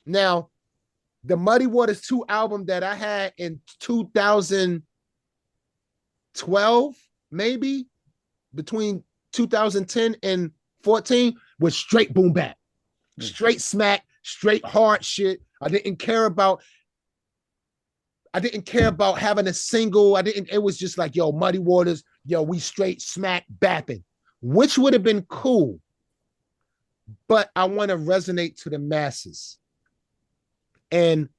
Now, the Muddy Waters 2 album that I had in 2012, maybe between 2010 and 14, was straight boom bap, straight smack, straight hard shit. I didn't care about having a single. It was just like, yo, Muddy Waters, yo, we straight smack bapping, which would have been cool. But I want to resonate to the masses. And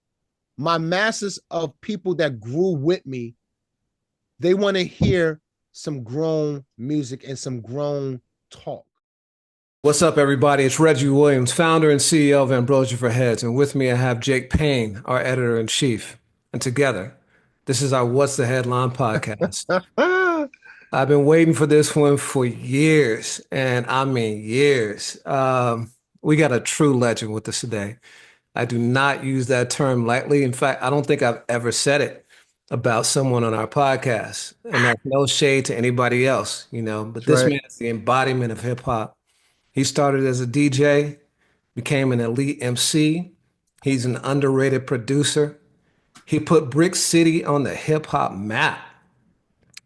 my masses of people that grew with me, they want to hear some grown music and some grown talk. What's up, everybody? It's Reggie Williams, founder and CEO of Ambrosia For Heads. And with me, I have Jake Payne, our editor in chief. And together, this is our What's the Headline podcast. I've been waiting for this one for years, and I mean years. We got a true legend with us today. I do not use that term lightly. In fact, I don't think I've ever said it about someone on our podcast. And that's no shade to anybody else, but That's this right. man is the embodiment of hip hop. He started as a DJ, became an elite MC. He's an underrated producer. He put Brick City on the hip hop map.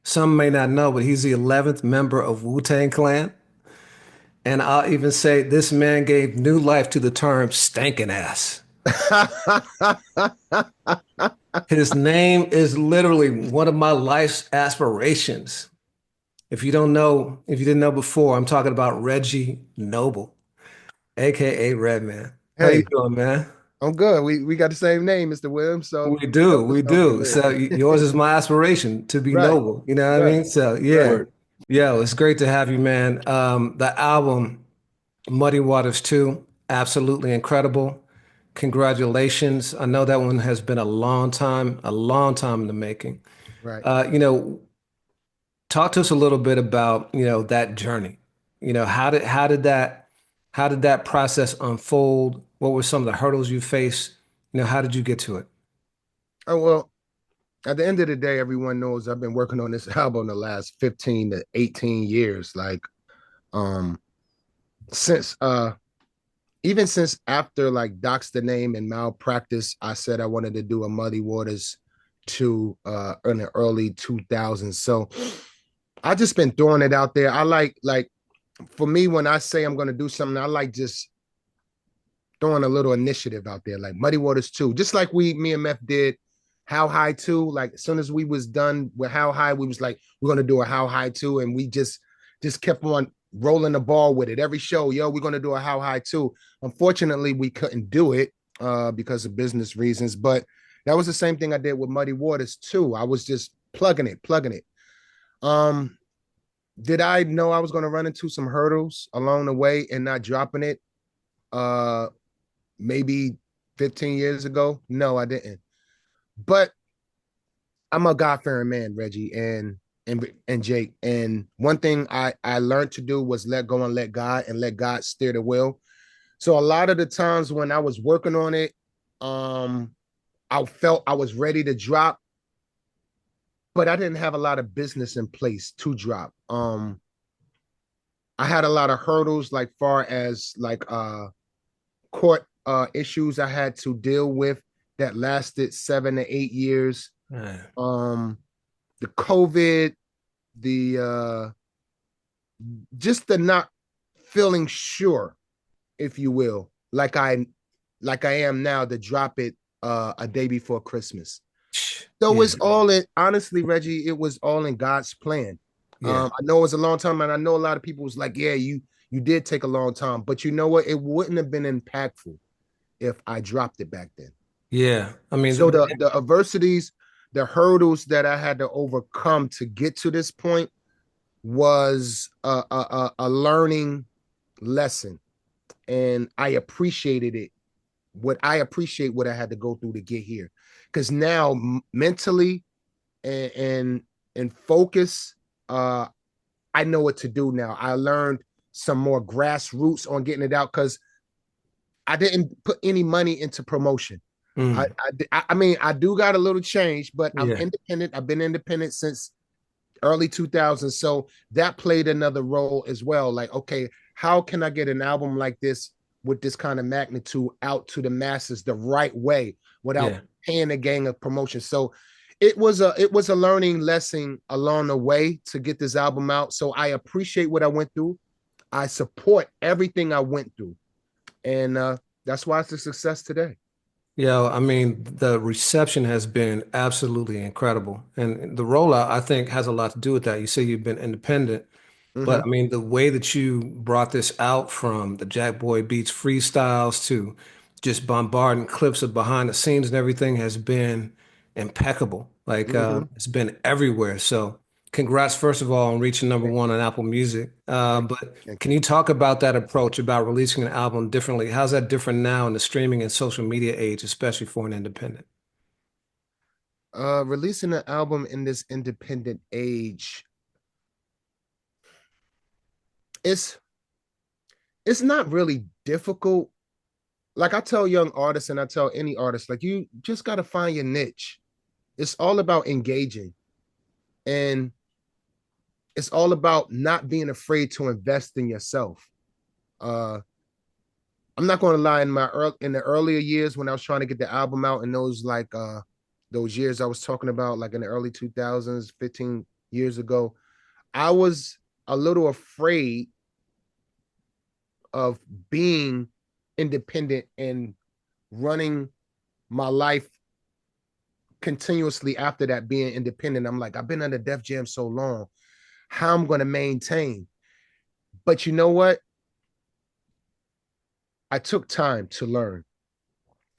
Some may not know, but he's the 11th member of Wu-Tang Clan. And I'll even say this man gave new life to the term stankin' ass. His name is literally one of my life's aspirations. If you didn't know before, I'm talking about Reggie Noble, aka Redman. How you Hey, doing, man? I'm good. We got the same name, Mr. Williams. So We do, we okay, do. good. So yours is my aspiration to be Right, noble. You know what I right, mean? So right. yeah, yeah. It's great to have you, man. The album Muddy Waters 2, absolutely incredible. Congratulations. I know that one has been a long time in the making. Right. Uh, you know, Talk to us a little bit about, that journey. How did that process unfold? What were some of the hurdles you faced? How did you get to it? Oh well, at the end of the day, everyone knows I've been working on this album the last 15 to 18 years. Like, um, since even since after like Doc's the Name and Malpractice, I said I wanted to do a Muddy Waters 2 in the early 2000s. So I just been throwing it out there. I like for me, when I say I'm gonna do something, I like just throwing a little initiative out there, like Muddy Waters 2, just like me and Meth did How High 2. Like as soon as we was done with How High, we was like, we're gonna do a How High 2, and we just kept on rolling the ball with it. Every show, yo, we're gonna do a How High 2. Unfortunately, we couldn't do it because of business reasons, but that was the same thing I did with Muddy Waters 2. I was just plugging it. Um, did I know I was gonna run into some hurdles along the way and not dropping it? Uh, Maybe 15 years ago? No, I didn't. But I'm a God-fearing man, Reggie and Jake. And one thing I learned to do was let go and let God steer the wheel. So a lot of the times when I was working on it, um, I felt I was ready to drop, but I didn't have a lot of business in place to drop. I had a lot of hurdles, like far as like court issues I had to deal with that lasted 7 to 8 years. Right. Um, the COVID, the just the not feeling sure, if you will, like I am now, to drop it a day before Christmas. So Yeah, it's all in, honestly, Reggie, it was all in God's plan. yeah, I know it was a long time, and I know a lot of people was like, yeah, you did take a long time, but you know what? It wouldn't have been impactful if I dropped it back then. yeah. I So mean, the adversities, the hurdles that I had to overcome to get to this point was a learning lesson, and I appreciated it. I appreciate what I had to go through to get here, because now mentally and and focus, I know what to do now. I learned some more grassroots on getting it out because I didn't put any money into promotion. mm, I mean, I do got a little change, but I'm yeah, independent. I've been independent since early 2000s. So that played another role as well. Like, okay, how can I get an album like this with this kind of magnitude out to the masses the right way without Yeah. paying a gang of promotion. So it was a learning lesson along the way to get this album out. So I appreciate what I went through. I support everything I went through. And that's why it's a success today. Yeah, I mean, the reception has been absolutely incredible. And the rollout, I think, has a lot to do with that. You say you've been independent, but Mm-hmm. I mean, the way that you brought this out from the Jack Boy Beats freestyles to just bombarding clips of behind the scenes and everything has been impeccable. Like, Mm-hmm. it's been everywhere. So, congrats, first of all, on reaching number Thank one on Apple Music. thank But thank can you talk about that approach about releasing an album differently? How's that different now in the streaming and social media age, especially for an independent? Releasing an album in this independent age, it's it's not really difficult. Like I tell young artists and I tell any artist, like you just got to find your niche. It's all about engaging, and it's all about not being afraid to invest in yourself. Uh I'm not going to lie, in the earlier years when I was trying to get the album out, in those years I was talking about, like in the early 2000s, 15 years ago, I was a little afraid of being independent and running my life continuously after that, being independent. I'm like, I've been under Def Jam so long, how I'm going to maintain. But you know what? I took time to learn.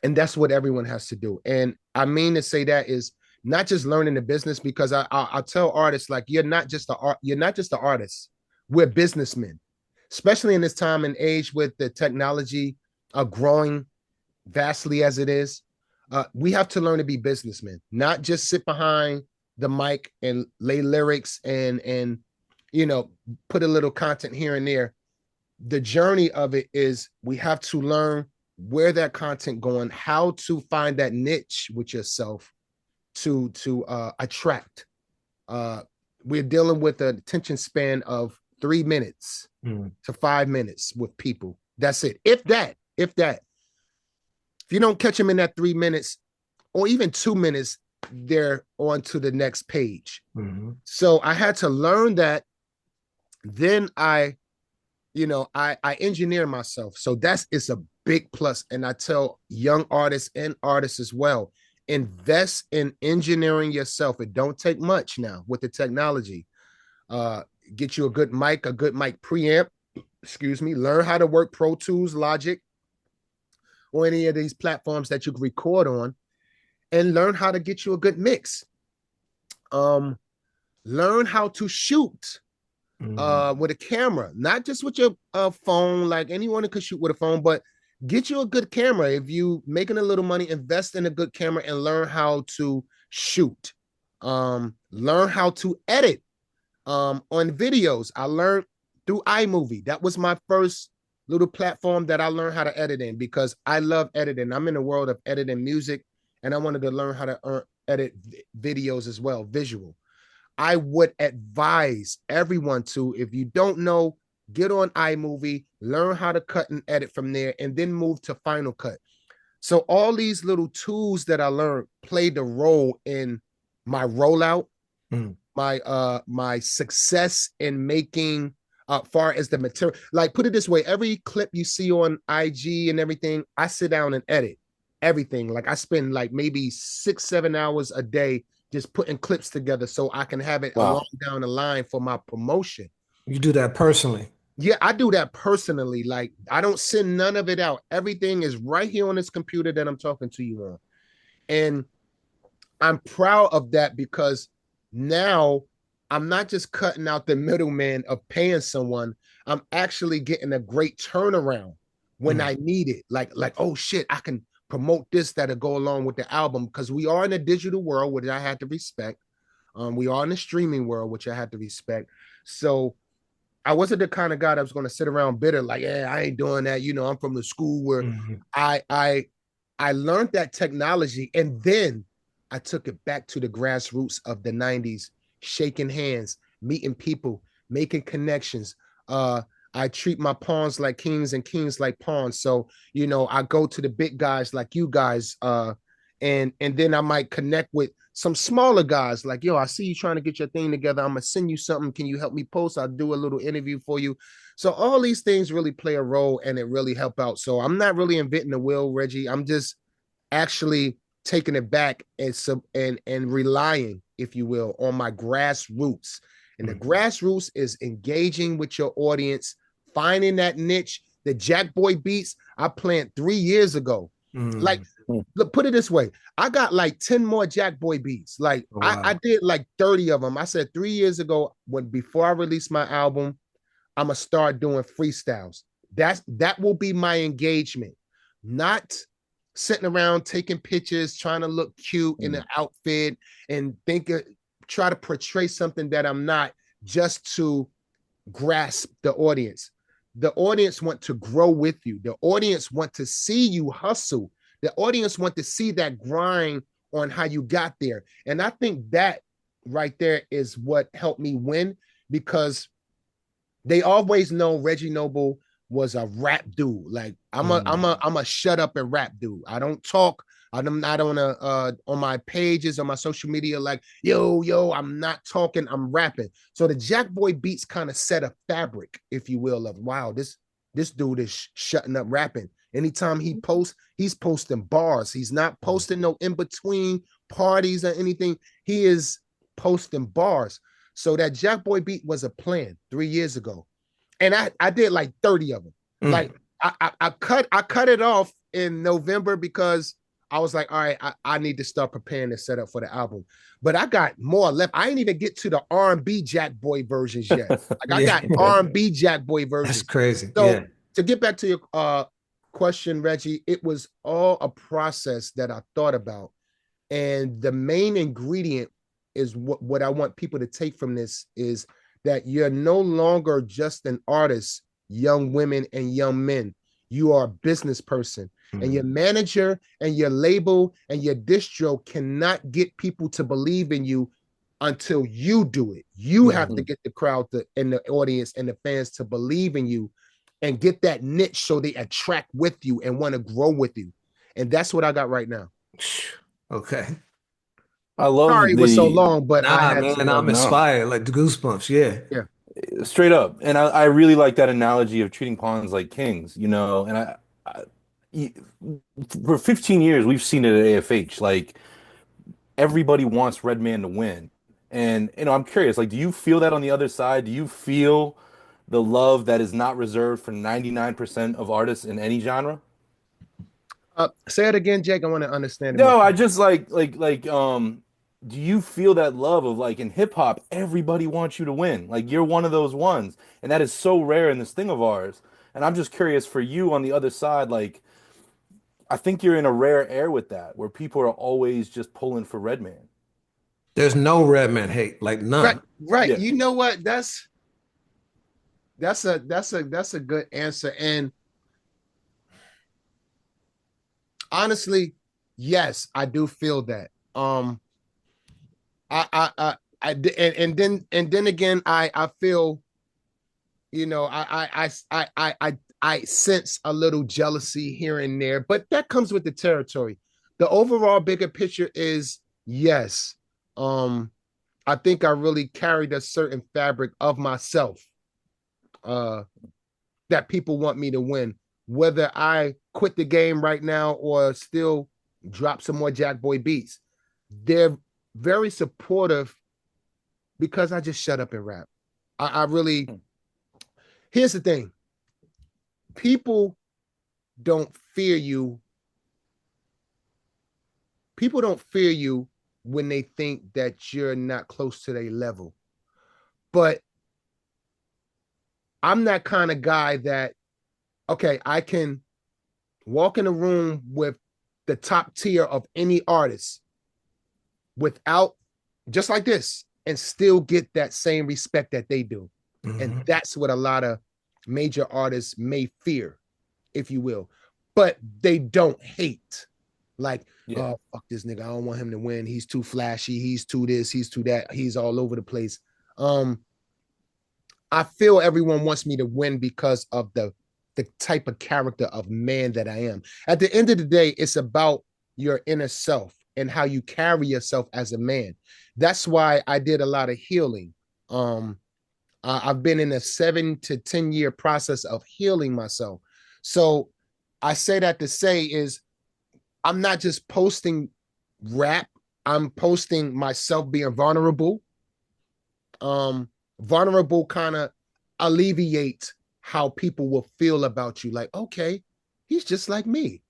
And that's what everyone has to do. And I mean to say that is not just learning the business, because I tell artists, like, you're not just an artist. We're businessmen, especially in this time and age with the technology growing vastly as it is. We have to learn to be businessmen, not just sit behind the mic and lay lyrics and you know put a little content here and there. The journey of it is we have to learn where that content going, how to find that niche with yourself to attract. Uh, we're dealing with an attention span of 3 minutes Mm. to 5 minutes with people. That's it. If you don't catch them in that 3 minutes or even 2 minutes, they're on to the next page. Mhm. So I had to learn that. Then I engineer myself. So it's a big plus. And I tell young artists and artists as well, invest in engineering yourself. It don't take much now with the technology. Uh, get you a good mic preamp, excuse me, learn how to work Pro Tools, Logic, or any of these platforms that you can record on, and learn how to get you a good mix. Um, learn how to shoot Mm. with a camera, not just with your phone. Like anyone could shoot with a phone, but get you a good camera. If you making a little money, invest in a good camera and learn how to shoot. Learn how to edit on videos. I learned through iMovie. That was my first little platform that I learned how to edit in, because I love editing. I'm in the world of editing music, and I wanted to learn how to edit videos as well, visual. I would advise everyone to, if you don't know, get on iMovie, learn how to cut and edit from there, and then move to Final Cut. So all these little tools that I learned played a role in my rollout, Mm. my success in making far as the material. Like, put it this way, every clip you see on IG and everything, I sit down and edit everything. Like, I spend like maybe 6-7 hours a day just putting clips together so I can have it along Wow. down the line for my promotion. You do that personally. Yeah, I do that personally. Like, I don't send none of it out. Everything is right here on this computer that I'm talking to you on. And I'm proud of that, because now I'm not just cutting out the middleman of paying someone. I'm actually getting a great turnaround when Mm. I need it. Like, oh shit, I can promote this that'll go along with the album, because we are in a digital world, which I had to respect. We are in the streaming world, which I had to respect. So I wasn't the kind of guy that was going to sit around bitter, like, yeah, I ain't doing that. I'm from the school where Mhm. I I I learned that technology, and then I took it back to the grassroots of the 90s, shaking hands, meeting people, making connections. I treat my pawns like kings and kings like pawns. So, I go to the big guys like you guys, and then I might connect with some smaller guys like, yo, I see you trying to get your thing together. I'm gonna send you something. Can you help me post? I'll do a little interview for you. So all these things really play a role and it really help out. So I'm not really inventing the wheel, Reggie. I'm just actually taking it back and relying, if you will, on my grassroots. And the grassroots is engaging with your audience, finding that niche. The Jack Boy beats I planned 3 years ago. Like, look, put it this way. I got like 10 more Jack Boy beats. Like I did like 30 of them. I said 3 years ago, before I released my album, I'm gonna start doing freestyles. That will be my engagement, not sitting around taking pictures, trying to look cute in an outfit and try to portray something that I'm not, just to grasp the audience. The audience want to grow with you. The audience want to see you hustle. The audience want to see that grind on how you got there. And I think that right there is what helped me win, because they always know Reggie Noble was a rap dude. Like I'm a shut up and rap dude. I don't talk. I'm not on my pages, on my social media, like, yo, I'm not talking, I'm rapping. So the Jack Boy beats kind of set a fabric, if you will, of, wow, this dude is shutting up rapping. Anytime he posts, he's posting bars. He's not posting no in between parties or anything. He is posting bars. So that Jack Boy beat was a plan 3 years ago. And I did like 30 of them. Like I cut it off in November because I was like, all right, I need to start preparing to set up for the album. But I got more left. I didn't even get to the R&B Jack Boy versions yet. Like I got R&B Jack Boy versions. That's crazy. So to get back to your question, Reggie, it was all a process that I thought about. And the main ingredient is what I want people to take from this is that you're no longer just an artist, young women and young men. You are a business person, and your manager and your label and your distro cannot get people to believe in you until you do it. You have to get the crowd and the audience and the fans to believe in you and get that niche so they attract with you and want to grow with you. And that's what I got right now. Okay. I love Sorry it was so long, but I had man, to. I'm inspired. Like the goosebumps. Yeah. straight up. And I really like that analogy of treating pawns like kings, and I for 15 years we've seen it at AFH. Like everybody wants Redman to win. And I'm curious, like, do you feel that on the other side? Do you feel the love that is not reserved for 99% of artists in any genre? Say it again, Jake. I want to understand it more. No, I just do you feel that love of, like, in hip hop, everybody wants you to win. Like you're one of those ones, and that is so rare in this thing of ours. And I'm just curious for you on the other side, like I think you're in a rare air with that, where people are always just pulling for Redman. There's no Redman hate, like Right, none. right. Yeah. You know what? That's a good answer. And honestly, yes, I do feel that. And then again, I feel, I sense a little jealousy here and there, but that comes with the territory. The overall bigger picture is yes. I think I really carried a certain fabric of myself, uh, that people want me to win. Whether I quit the game right now or still drop some more Jack Boy beats, they're very supportive because I just shut up and rap. I really, here's the thing. People don't fear you. People don't fear you when they think that you're not close to their level. But I'm that kind of guy that, okay, I can walk in a room with the top tier of any artist without, just like this, and still get that same respect that they do. And that's what a lot of major artists may fear, if you will, but they don't hate. Like, oh, fuck this nigga, I don't want him to win. He's too flashy. He's too this. He's too that. He's all over the place. I feel everyone wants me to win because of the type of character of man that I am. At the end of the day, it's about your inner self and how you carry yourself as a man. That's why I did a lot of healing. I've been in a 7 to 10 year process of healing myself. So I say that to say is I'm not just posting rap, I'm posting myself being vulnerable. Vulnerable kind of alleviates how people will feel about you. Like, okay, he's just like me.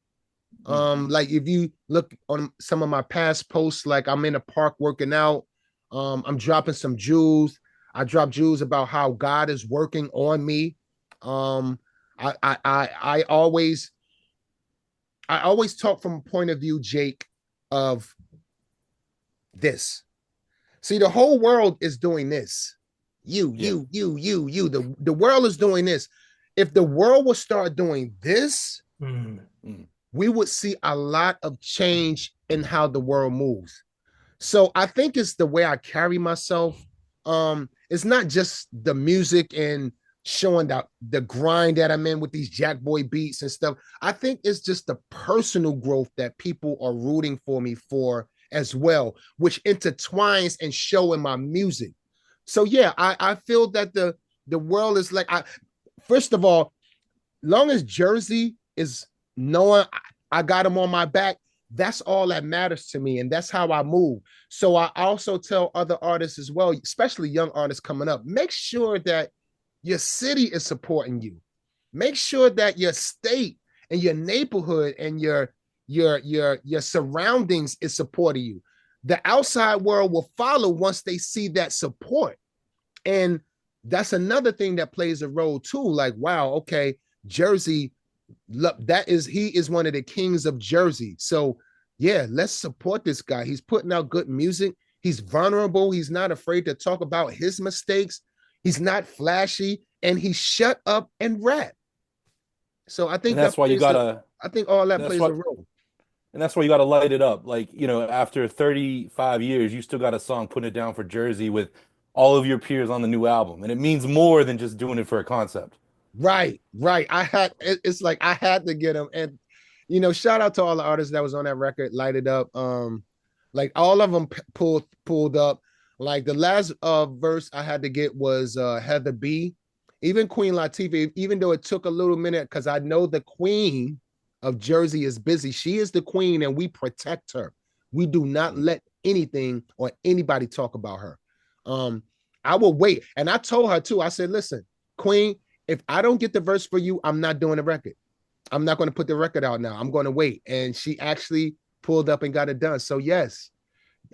Like if you look on some of my past posts, like I'm in a park working out, I'm dropping some jewels. I drop jewels about how God is working on me. I always talk from a point of view, Jake, of this. See, the whole world is doing this. You. The world is doing this. If the world would start doing this, we would see a lot of change in how the world moves. So I think it's the way I carry myself. It's not just the music and showing the grind that I'm in with these Jack Boy beats and stuff. I think it's just the personal growth that people are rooting for me for as well, which intertwines and show in my music. So yeah, I feel that the world is like, first of all, long as Jersey is knowing I got him on my back, that's all that matters to me. And that's how I move. So I also tell other artists as well, especially young artists coming up, make sure that your city is supporting you. Make sure that your state and your neighborhood and your surroundings is supporting you. The outside world will follow once they see that support. And that's another thing that plays a role too. Like, wow, okay, Jersey, he is one of the kings of Jersey. So yeah, let's support this guy. He's putting out good music. He's vulnerable. He's not afraid to talk about his mistakes. He's not flashy, and he shut up and rap. So I think that's why you gotta. I think all that plays a role. And that's why you gotta light it up. Like, after 35 years, you still got a song putting it down for Jersey with all of your peers on the new album, and it means more than just doing it for a concept. Right. It's like I had to get him, and shout out to all the artists that was on that record, light it up. Like all of them pulled up. Like the last verse I had to get was Heather B. Even Queen Latifah, even though it took a little minute, because I know the queen of Jersey is busy. She is the queen, and we protect her. We do not let anything or anybody talk about her. I will wait. And I told her too, I said, listen, Queen, if I don't get the verse for you, I'm not doing the record. I'm not going to put the record out now. I'm going to wait. And she actually pulled up and got it done. So yes,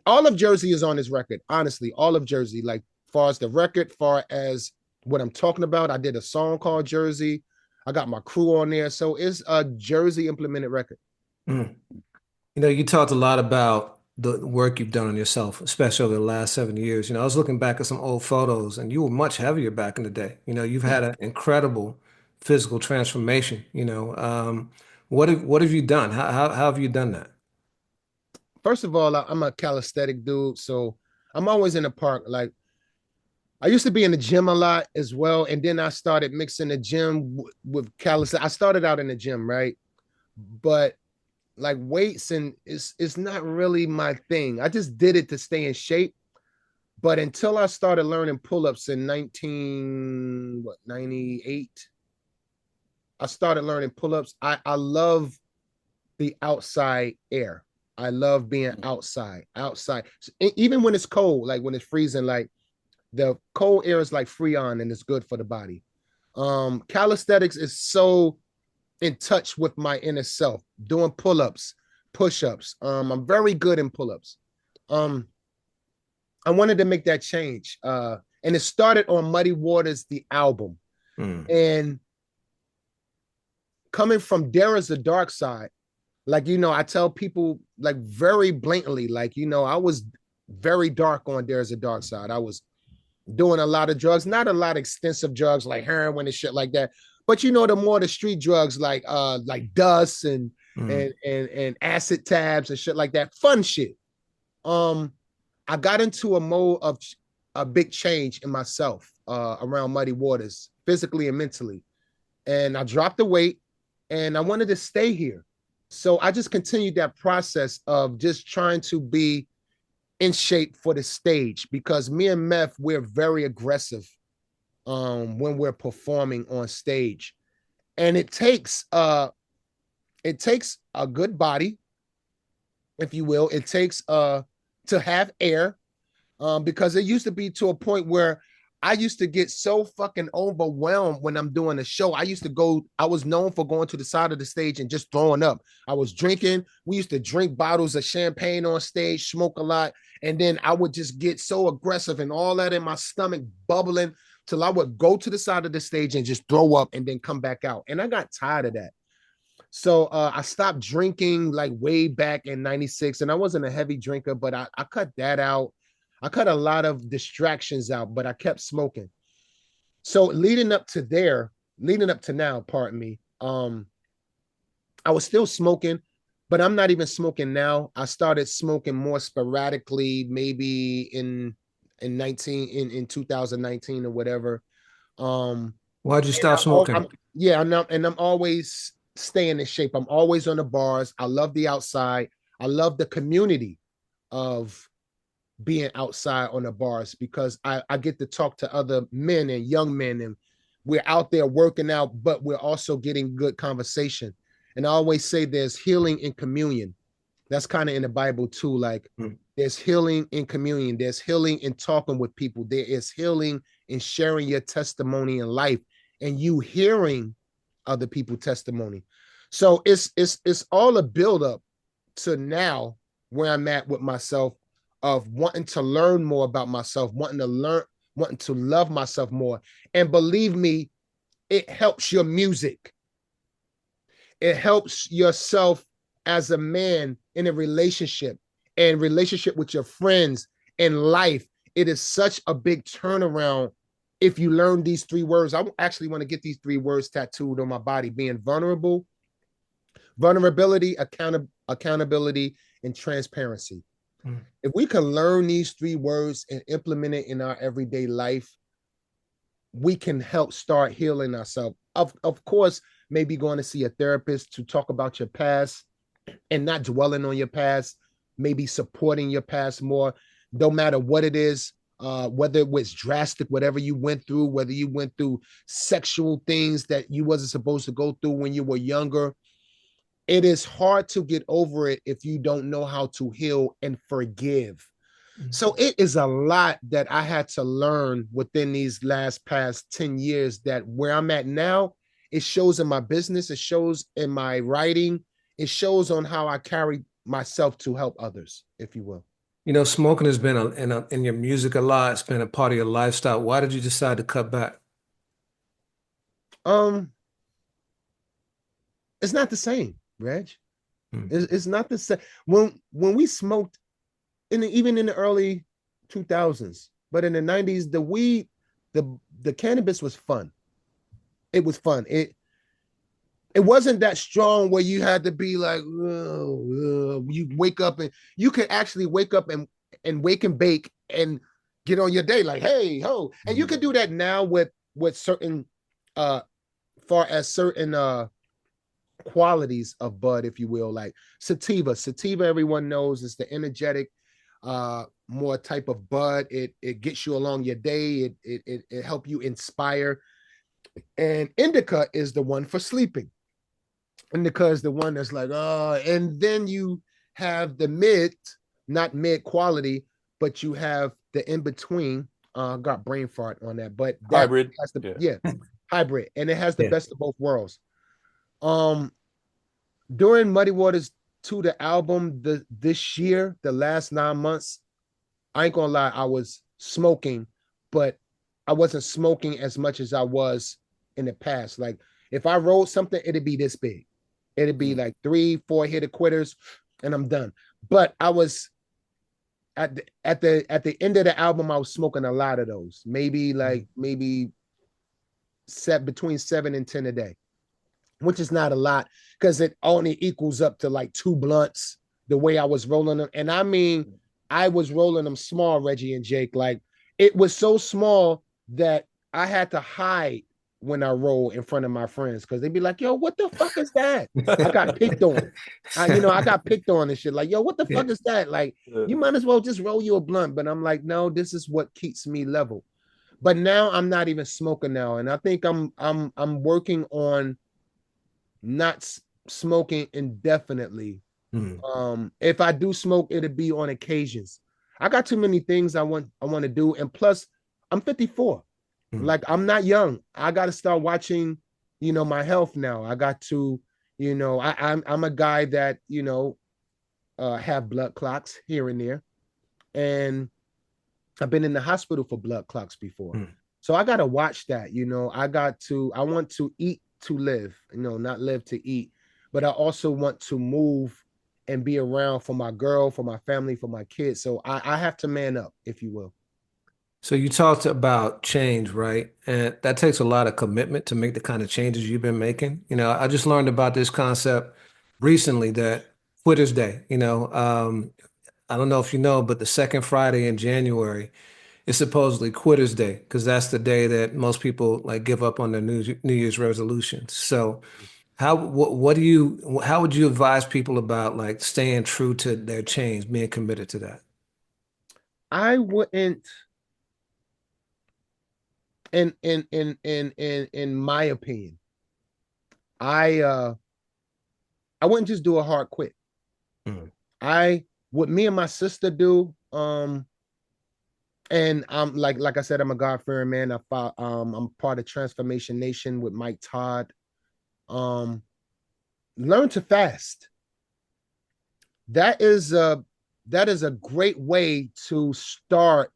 all of Jersey is on this record. Honestly, all of Jersey, like far as the record, far as what I'm talking about. I did a song called Jersey. I got my crew on there. So it's a Jersey implemented record. You talked a lot about the work you've done on yourself, especially over the last 7 years. I was looking back at some old photos, and you were much heavier back in the day. You've had an incredible physical transformation. What have you done? How have you done that? First of all, I'm a calisthenic dude, so I'm always in the park. Like I used to be in the gym a lot as well, and then I started mixing the gym with calisthenics. I started out in the gym, right? But like weights and it's not really my thing. I just did it to stay in shape. But until I started learning pull-ups in 98, I started learning pull-ups. I love the outside air. I love being outside. So, even when it's cold, like when it's freezing, like the cold air is like Freon and it's good for the body. Calisthenics is so in touch with my inner self, doing pull-ups, push-ups. I'm very good in pull-ups. I wanted to make that change. And it started on Muddy Waters, the album. And coming from There Is a Dark Side, like, I tell people like very blatantly, like, I was very dark on There Is a Dark Side. I was doing a lot of drugs, not a lot of extensive drugs like heroin and shit like that. But the more the street drugs like dust and acid tabs and shit like that, fun shit. I got into a mode a big change in myself around Muddy Waters, physically and mentally. And I dropped the weight and I wanted to stay here. So I just continued that process of just trying to be in shape for the stage, because me and Meth, we're very aggressive when we're performing on stage. And it takes a good body, if you will. It takes to have air, because it used to be to a point where I used to get so fucking overwhelmed when I'm doing a show. I was known for going to the side of the stage and just throwing up. I was drinking. We used to drink bottles of champagne on stage, smoke a lot. And then I would just get so aggressive and all that in my stomach bubbling till I would go to the side of the stage and just throw up and then come back out. And I got tired of that. So I stopped drinking like way back in 96, and I wasn't a heavy drinker, but I cut that out. I cut a lot of distractions out, but I kept smoking. So leading up to now, pardon me, I was still smoking, but I'm not even smoking now. I started smoking more sporadically, maybe in 2019 or whatever. Why'd you stop smoking? I'm always staying in shape. I'm always on the bars. I love the outside. I love the community of being outside on the bars, because I get to talk to other men and young men, and we're out there working out, but we're also getting good conversation. And I always say there's healing in communion. That's kind of in the Bible too. Like there's healing in communion. There's healing in talking with people. There is healing in sharing your testimony in life and you hearing other people's testimony. So it's all a buildup to now where I'm at with myself, of wanting to learn more about myself, wanting to love myself more. And believe me, it helps your music. It helps yourself as a man in a relationship and relationship with your friends and life. It is such a big turnaround if you learn these 3 words. I actually want to get these 3 words tattooed on my body: being vulnerable, vulnerability, accountability, and transparency. If we can learn these 3 words and implement it in our everyday life, we can help start healing ourselves. Of course, maybe going to see a therapist to talk about your past and not dwelling on your past, maybe supporting your past more, no matter what it is, whether it was drastic, whatever you went through, whether you went through sexual things that you wasn't supposed to go through when you were younger. It is hard to get over it if you don't know how to heal and forgive. So it is a lot that I had to learn within these past 10 years, that where I'm at now, it shows in my business, it shows in my writing, it shows on how I carry myself to help others, if you will. You know, smoking has been in your music a lot. It's been a part of your lifestyle. Why did you decide to cut back? It's not the same, Reg. It's not the same. When we smoked, even in the early 2000s, but in the 90s, the weed, the cannabis was fun. It was fun. It wasn't that strong where you had to be like, you wake up and you could actually wake up and wake and bake and get on your day like, hey, ho. And you can do that now with certain far as certain qualities of bud, if you will, like sativa. Sativa, everyone knows, is the energetic, more type of bud. It gets you along your day. It help you inspire. And indica is the one for sleeping. Indica is the one that's like, and then you have the not mid quality, but you have the in between. Got brain fart on that, but that hybrid, has hybrid, and it has the best of both worlds. During Muddy Waters 2, the album, this year, the last 9 months, I ain't gonna lie, I was smoking, but I wasn't smoking as much as I was in the past. Like if I rolled something, it'd be this big. It'd be like 3-4 hitter quitters, and I'm done. But I was at the end of the album, I was smoking a lot of those. Maybe between 7 and 10 a day, which is not a lot because it only equals up to like 2 blunts the way I was rolling them. And I mean, I was rolling them small, Reggie and Jake. Like it was so small that I had to hide when I roll in front of my friends because they'd be like, yo, what the fuck is that? I got picked on. I got picked on and shit. Like, yo, what the Yeah. fuck is that? Like, you might as well just roll you a blunt. But I'm like, no, this is what keeps me level. But now I'm not even smoking now. And I think I'm working on not smoking indefinitely. Mm. If I do smoke, it'll be on occasions. I got too many things I want to do. And plus, I'm 54. Mm. Like I'm not young. I got to start watching, my health now. I got to, I'm a guy that, have blood clots here and there. And I've been in the hospital for blood clots before. Mm. So I got to watch that, I want to eat to live, not live to eat, but I also want to move and be around for my girl, for my family, for my kids. So I have to man up, if you will. So you talked about change, right? And that takes a lot of commitment to make the kind of changes you've been making. I just learned about this concept recently that Quitter's Day, I don't know if you know, but the second Friday in January is supposedly Quitter's Day because that's the day that most people like give up on their New Year's resolutions. So how would you advise people about like staying true to their change, being committed to that? I wouldn't, in my opinion, I I wouldn't just do a hard quit. Mm. I what me and my sister do, and I'm like I said, I'm a God-fearing man. I'm part of Transformation Nation with Mike Todd. Um, learn to fast. That is a great way to start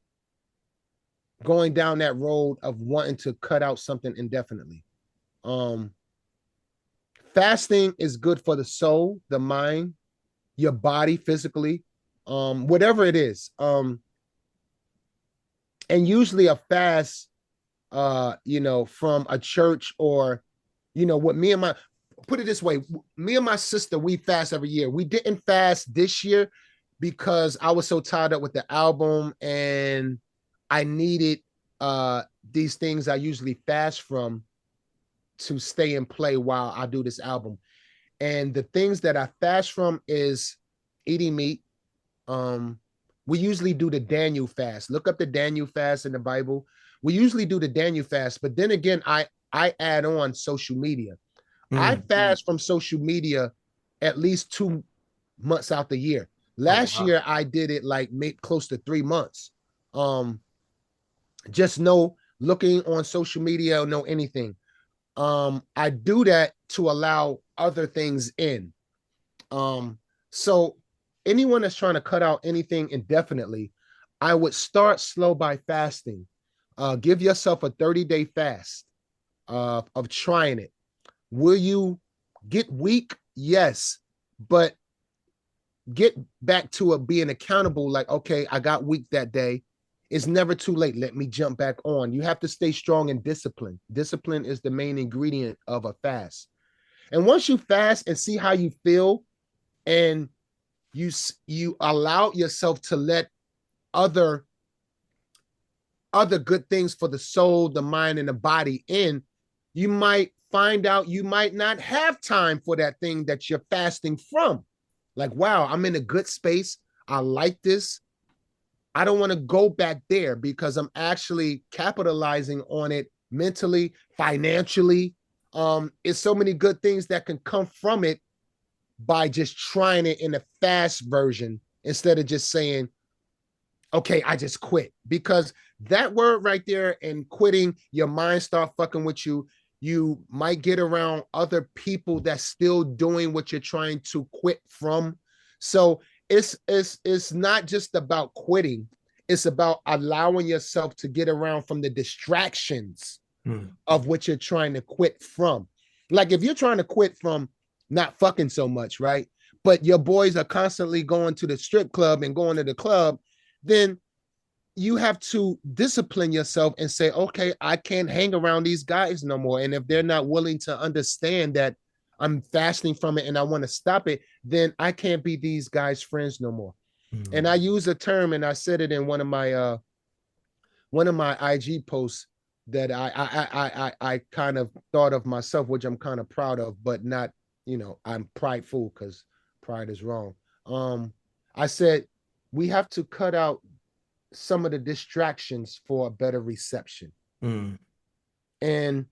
going down that road of wanting to cut out something indefinitely. Um, fasting is good for the soul, the mind, your body physically, whatever it is. And usually a fast, from a church or, what me and my put it this way, me and my sister, we fast every year. We didn't fast this year because I was so tied up with the album and I needed these things I usually fast from to stay in play while I do this album. And the things that I fast from is eating meat. Um, we usually do the Daniel fast. Look up the Daniel fast in the Bible. We usually do the Daniel fast, but then again, I add on social media. I Mm. fast from social media at least 2 months out the year. Oh, Last wow. year I did it like maybe close to 3 months. Um, just no looking on social media or no anything. I do that to allow other things in. So anyone that's trying to cut out anything indefinitely, I would start slow by fasting. Give yourself a 30-day fast of trying it. Will you get weak? Yes, but get back to it being accountable. Like, okay, I got weak that day. It's never too late. Let me jump back on. You have to stay strong and disciplined. Discipline is the main ingredient of a fast. And once you fast and see how you feel, and you allow yourself to let other good things for the soul, the mind, and the body in, you might find out you might not have time for that thing that you're fasting from. Like, wow, I'm in a good space. I like this. I don't want to go back there because I'm actually capitalizing on it mentally, financially. It's so many good things that can come from it by just trying it in a fast version instead of just saying, okay, I just quit. Because that word right there and quitting, your mind start fucking with you. You might get around other people that's still doing what you're trying to quit from. So it's not just about quitting. It's about allowing yourself to get around from the distractions Mm. of what you're trying to quit from. Like if you're trying to quit from not fucking so much, right? But your boys are constantly going to the strip club and going to the club, then you have to discipline yourself and say, okay, I can't hang around these guys no more. And if they're not willing to understand that I'm fasting from it and I want to stop it, then I can't be these guys' friends no more. Mm. And I use a term and I said it in one of one of my IG posts that I kind of thought of myself, which I'm kind of proud of, but not, I'm prideful because pride is wrong. I said we have to cut out some of the distractions for a better reception. Mm. And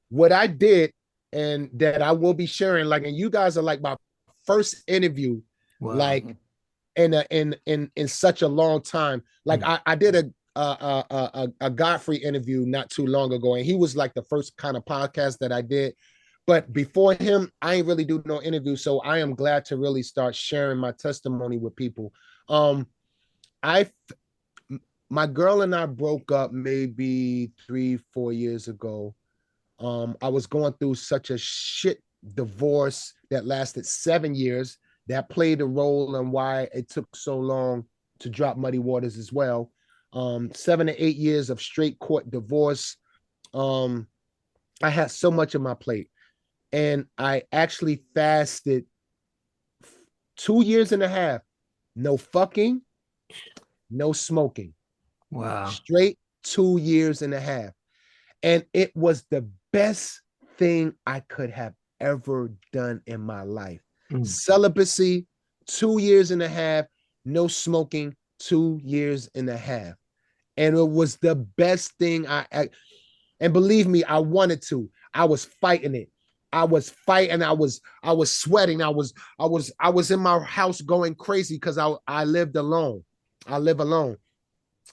what I did, and that I will be sharing, like, and you guys are like my first interview, Wow. like in such a long time. Like I did a Godfrey interview not too long ago, and he was like the first kind of podcast that I did. But before him, I ain't really do no interview. So I am glad to really start sharing my testimony with people. I My girl and I broke up maybe 3-4 years ago. I was going through such a shit divorce that lasted 7 years. That played a role in why it took so long to drop Muddy Waters as well. 7 to 8 years of straight court divorce. I had so much on my plate, and I actually fasted 2 years and a half. No fucking, no smoking. Wow. Straight 2 years and a half. And it was the best thing I could have ever done in my life. Celibacy, 2 years and a half, no smoking, 2 years and a half. And it was the best thing and believe me, I wanted to. I was fighting it. I was fighting. I was sweating. I was in my house going crazy because I lived alone. I live alone.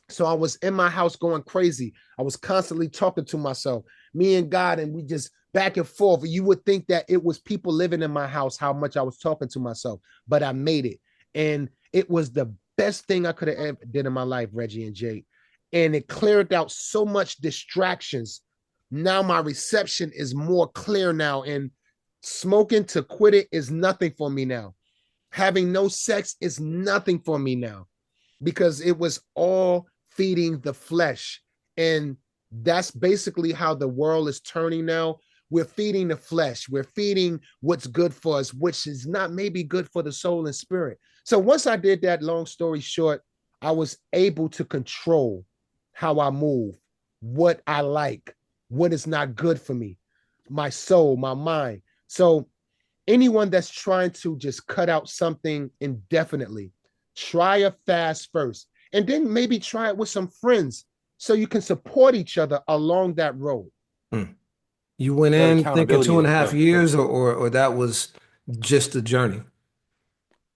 So I was in my house going crazy. I was constantly talking to myself, me and God, and we just back and forth. You would think that it was people living in my house, how much I was talking to myself, but I made it. And it was the best thing I could have ever did in my life, Reggie and Jake. And it cleared out so much distractions. Now my reception is more clear now, and smoking to quit it is nothing for me now. Having no sex is nothing for me now, because it was all feeding the flesh. And that's basically how the world is turning now. We're feeding the flesh. We're feeding what's good for us, which is not maybe good for the soul and spirit. So once I did that, long story short, I was able to control how I move, what I like, what is not good for me, my soul, my mind. So anyone that's trying to just cut out something indefinitely, try a fast first, and then maybe try it with some friends so you can support each other along that road. You went That in thinking accountability 2.5 aspect. years, or that was just the journey?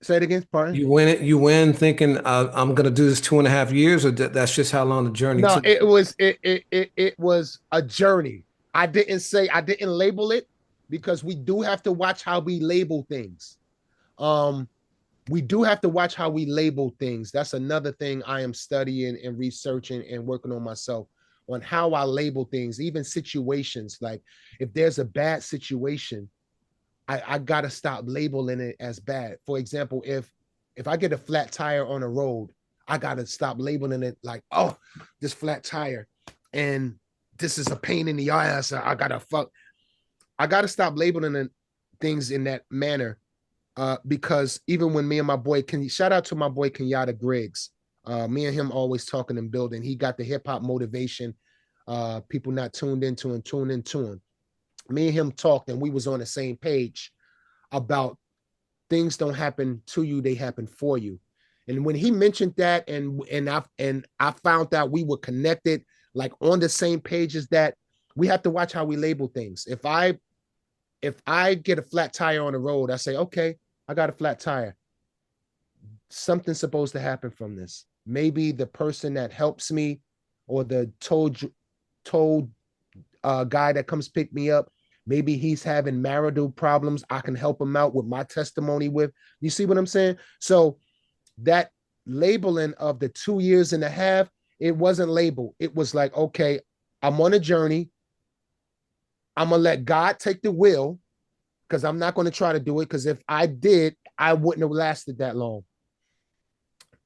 Say it again, pardon? You went in thinking I'm gonna do this 2.5 years, or that's just how long the journey No, took? it was a journey. I didn't label it, because we do have to watch how we label things. We do have to watch how we label things. That's another thing I am studying and researching and working on myself, on how I label things, even situations. Like if there's a bad situation, I gotta stop labeling it as bad. For example, if I get a flat tire on a road, I gotta stop labeling it like, oh, this flat tire, and this is a pain in the ass. I gotta stop labeling things in that manner. Because even when me and my boy, shout out to my boy Kenyatta Griggs, me and him always talking and building. He got the hip hop motivation. People not tuned into and tune into him. Me and him talked, and we was on the same page about things don't happen to you, they happen for you. And when he mentioned that, and I found out we were connected, like on the same page as that, we have to watch how we label things. If I get a flat tire on the road, I say, okay, I got a flat tire. Something's supposed to happen from this. Maybe the person that helps me, or the told guy that comes pick me up, maybe he's having marital problems. I can help him out with my testimony with. You see what I'm saying? So that labeling of the 2 years and a half, it wasn't labeled. It was like, okay, I'm on a journey. I'm going to let God take the wheel, because I'm not going to try to do it, because if I did, I wouldn't have lasted that long.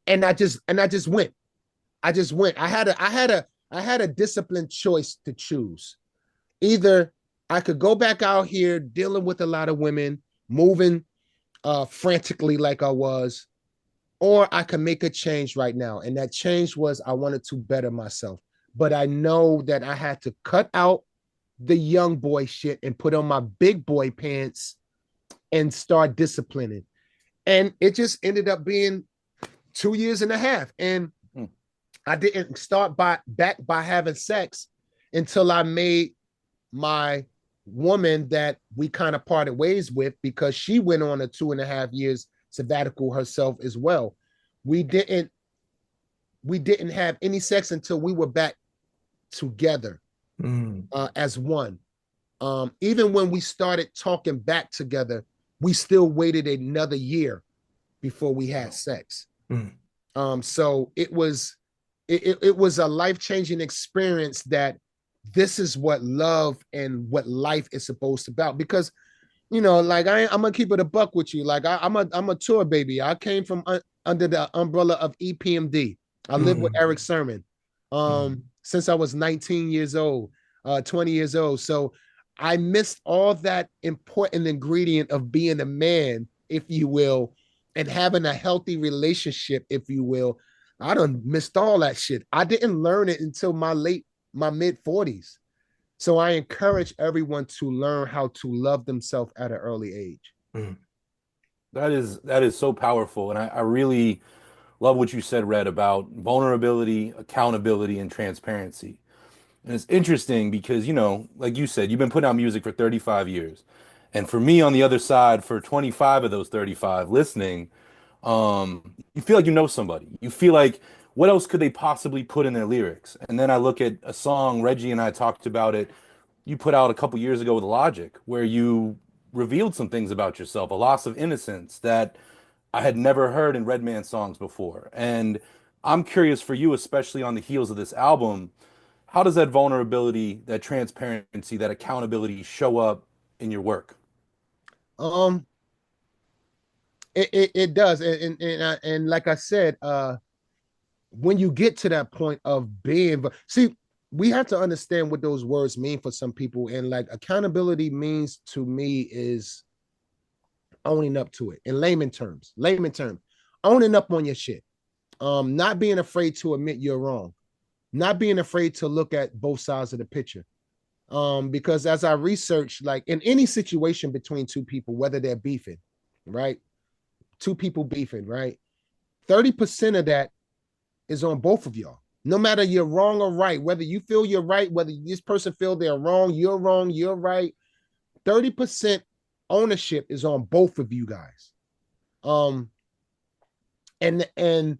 And I just went. I just went. I had a disciplined choice to choose. Either I could go back out here dealing with a lot of women, moving frantically like I was, or I can make a change right now. And that change was I wanted to better myself. But I know that I had to cut out the young boy shit and put on my big boy pants and start disciplining. And it just ended up being 2.5 years. And I didn't start back by having sex until I made my woman that we kind of parted ways with, because she went on a 2.5 years sabbatical herself as well. We didn't have any sex until we were back together as one. Even when we started talking back together, we still waited another year before we had sex. So it was a life-changing experience that this is what love and what life is supposed to be about. Because, like I'm gonna keep it a buck with you. Like I'm a tour baby. I came from under the umbrella of EPMD. I lived with Erick Sermon since I was 19 years old, 20 years old. So I missed all that important ingredient of being a man, if you will, and having a healthy relationship, if you will. I done missed all that shit. I didn't learn it until my mid 40s. So I encourage everyone to learn how to love themselves at an early age. That is so powerful. And I really love what you said, Red, about vulnerability, accountability, and transparency. And it's interesting because, like you said, you've been putting out music for 35 years. And for me on the other side, for 25 of those 35 listening, you feel like you know somebody. You feel like, what else could they possibly put in their lyrics? And then I look at a song, Reggie and I talked about it, you put out a couple years ago with Logic, where you revealed some things about yourself, a loss of innocence that I had never heard in Redman songs before. And I'm curious for you, especially on the heels of this album, how does that vulnerability, that transparency, that accountability show up in your work? Um, it does, and like I said, when you get to that point of being, see, we have to understand what those words mean for some people, and like accountability means to me is owning up to it in layman terms, owning up on your shit, not being afraid to admit you're wrong, not being afraid to look at both sides of the picture. Because as I research, like in any situation between two people, whether they're beefing, right? Two people beefing, right? 30% of that is on both of y'all. No matter you're wrong or right, whether you feel you're right, whether this person feel they're wrong, you're right. 30% ownership is on both of you guys. And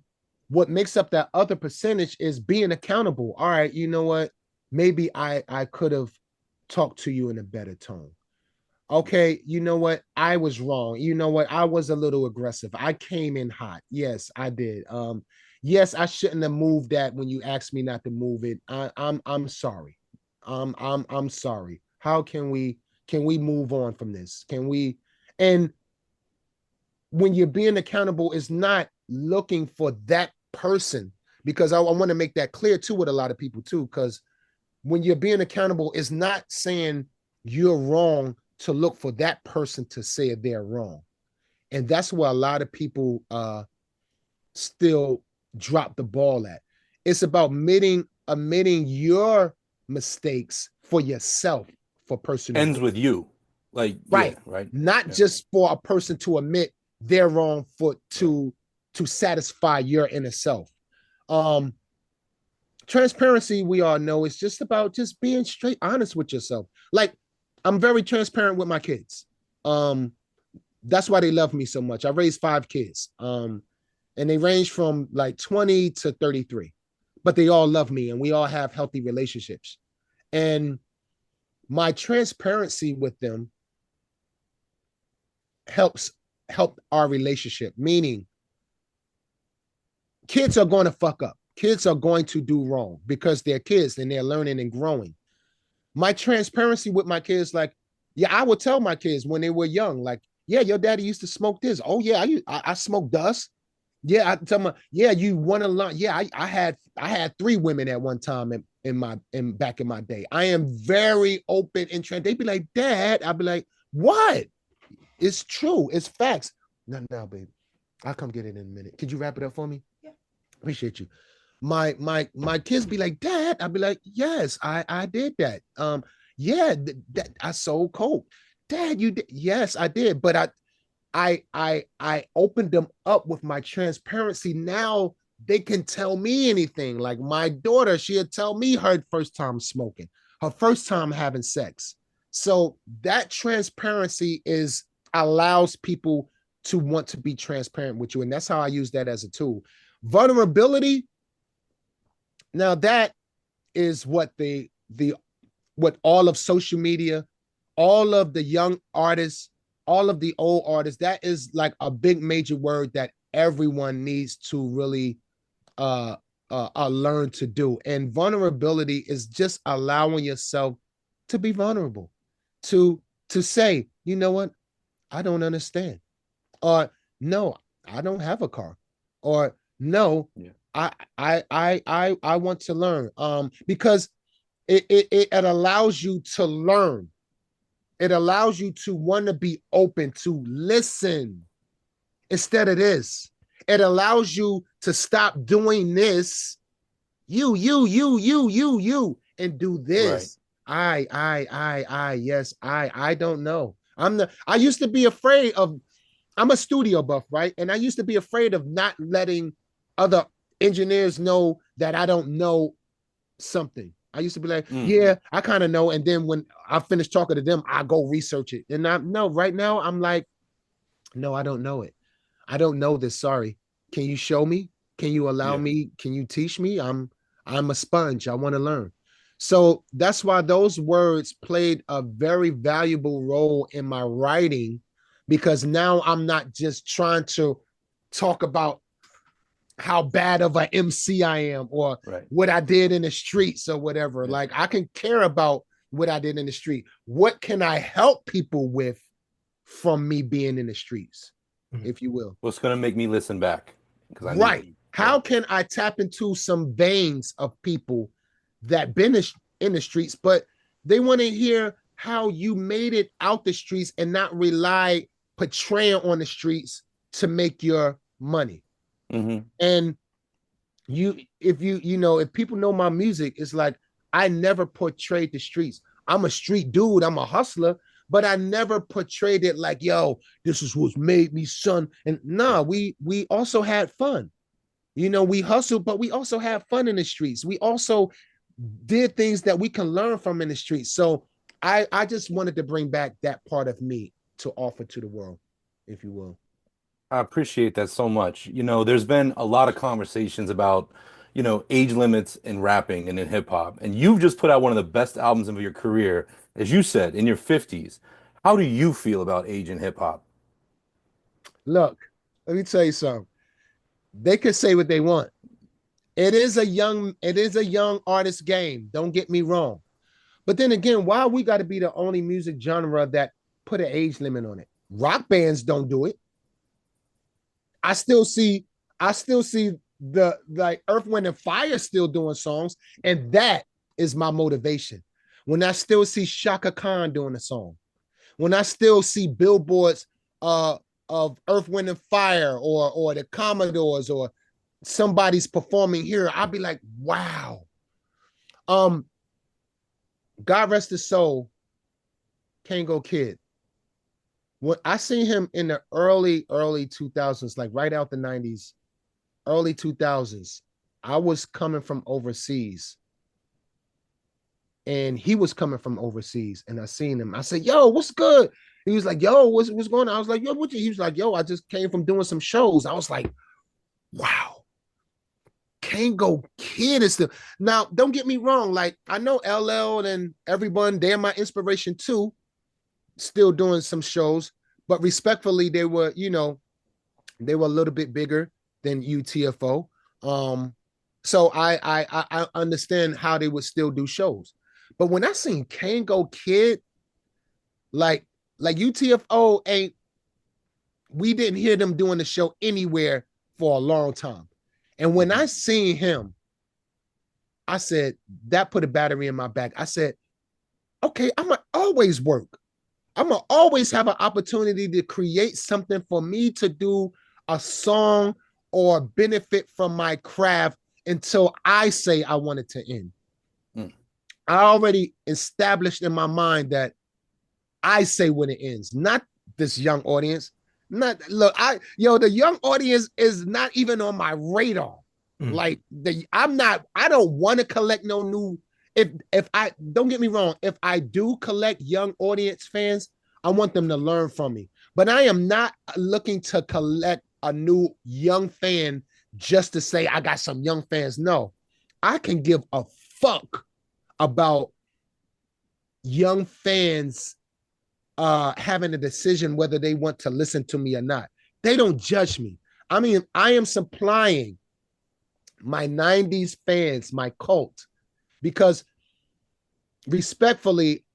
what makes up that other percentage is being accountable. All right, you know what? Maybe I could have talked to you in a better tone. Okay, you know what? I was wrong. You know what? I was a little aggressive. I came in hot. Yes, I did. Yes, I shouldn't have moved that when you asked me not to move it. I'm sorry. I'm sorry. How can we move on from this? Can we? And when you're being accountable, it's not looking for that person, because I want to make that clear too with a lot of people too, because when you're being accountable, it's not saying you're wrong to look for that person to say they're wrong. And that's where a lot of people still drop the ball at. It's about admitting your mistakes for yourself, for personal Ends with you. Like, right. Yeah, right. Not just for a person to admit they're wrong to satisfy your inner self. Transparency, we all know, is just about just being straight honest with yourself. Like, I'm very transparent with my kids. That's why they love me so much. I raised 5 kids. And they range from like 20 to 33, but they all love me and we all have healthy relationships. And my transparency with them help our relationship, meaning kids are going to fuck up. Kids are going to do wrong because they're kids and they're learning and growing. My transparency with my kids, like, yeah, I would tell my kids when they were young, like, yeah, your daddy used to smoke this. Oh yeah, I smoked dust. Yeah, I tell them, yeah, you want to learn. Yeah, I had 3 women at one time in back in my day. I am very open and trans. They'd be like, Dad, I'd be like, what? It's true. It's facts. No, baby. I'll come get it in a minute. Could you wrap it up for me? Yeah. Appreciate you. My kids be like, Dad. I'd be like, yes, I did that. Yeah, that I sold coke. Dad, you did? Yes, I did. But I opened them up with my transparency. Now they can tell me anything. Like my daughter, she'll tell me her first time smoking, her first time having sex. So that transparency is allows people to want to be transparent with you. And that's how I use that as a tool. Vulnerability. Now that is what the what all of social media, all of the young artists, all of the old artists, that is like a big major word that everyone needs to really learn to do. And vulnerability is just allowing yourself to be vulnerable, to say, you know what, I don't understand, or no, I don't have a car, or no, yeah. I want to learn. Because it allows you to learn. It allows you to want to be open to listen instead of this. It allows you to stop doing this, you, and do this. Right. Yes, I don't know. I used to be afraid of, I'm a studio buff, right? And I used to be afraid of not letting other engineers know that I don't know something. I used to be like, yeah, I kind of know. And then when I finish talking to them, I go research it. And right now I'm like, no, I don't know it. I don't know this. Sorry. Can you show me? Can you allow me? Can you teach me? I'm a sponge. I want to learn. So that's why those words played a very valuable role in my writing, because now I'm not just trying to talk about how bad of an MC I am, or what I did in the streets or whatever. Yeah. Like I can care about what I did in the street. What can I help people with from me being in the streets, if you will? What's going to make me listen back? Right. How can I tap into some veins of people that been in the streets, but they want to hear how you made it out the streets and not rely portraying on the streets to make your money. Mm-hmm. And if people know my music, it's like I never portrayed the streets. I'm a street dude, I'm a hustler, but I never portrayed it like, yo, this is what's made me, son. And we also had fun. We hustled, but we also had fun in the streets. We also did things that we can learn from in the streets. So I just wanted to bring back that part of me to offer to the world, if you will. I appreciate that so much. There's been a lot of conversations about, age limits in rapping and in hip hop. And you've just put out one of the best albums of your career, as you said, in your 50s. How do you feel about age in hip hop? Look, let me tell you something. They can say what they want. It is a young artist game. Don't get me wrong. But then again, why we got to be the only music genre that put an age limit on it? Rock bands don't do it. I still see the like Earth, Wind, and Fire still doing songs, and that is my motivation. When I still see Shaka Khan doing a song, when I still see billboards of Earth, Wind, and Fire, or the Commodores, or somebody's performing here, I'll be like, wow. God rest his soul, Kango Kid. When I seen him in the early 2000s, like right out the 90s, early 2000s, I was coming from overseas. And he was coming from overseas. And I seen him. I said, yo, what's good? He was like, yo, what's going on? I was like, yo, what you? He was like, yo, I just came from doing some shows. I was like, wow. Kango Kid is still. Now, don't get me wrong. Like, I know LL and everyone, they're my inspiration too. Still doing some shows, but respectfully, they were a little bit bigger than UTFO. So I understand how they would still do shows. But when I seen Kango Kid, like UTFO we didn't hear them doing the show anywhere for a long time. And when I seen him, I said, that put a battery in my back. I said, okay, I'm gonna always work. I'm gonna always have an opportunity to create something for me to do a song or benefit from my craft until I say I want it to end. I already established in my mind that I say when it ends, not this young audience. Not look, the young audience is not even on my radar. Like I don't want to collect no new. If I don't get me wrong, if I do collect young audience fans, I want them to learn from me. But I am not looking to collect a new young fan just to say I got some young fans. No, I can give a fuck about young fans having a decision whether they want to listen to me or not. They don't judge me. I mean, I am supplying my 90s fans, my cult, because respectfully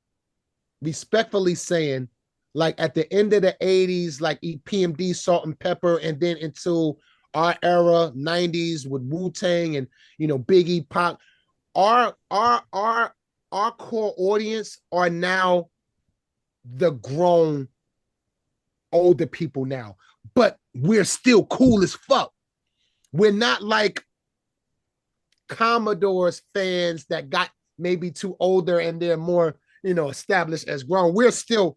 saying, like at the end of the 80s, like EPMD, Salt and Pepper, and then into our era, 90s with Wu-Tang and Biggie, Pop, our core audience are now the grown older people now, but we're still cool as fuck. We're not like Commodore's fans that got maybe too older and they're more, established as grown. We're still,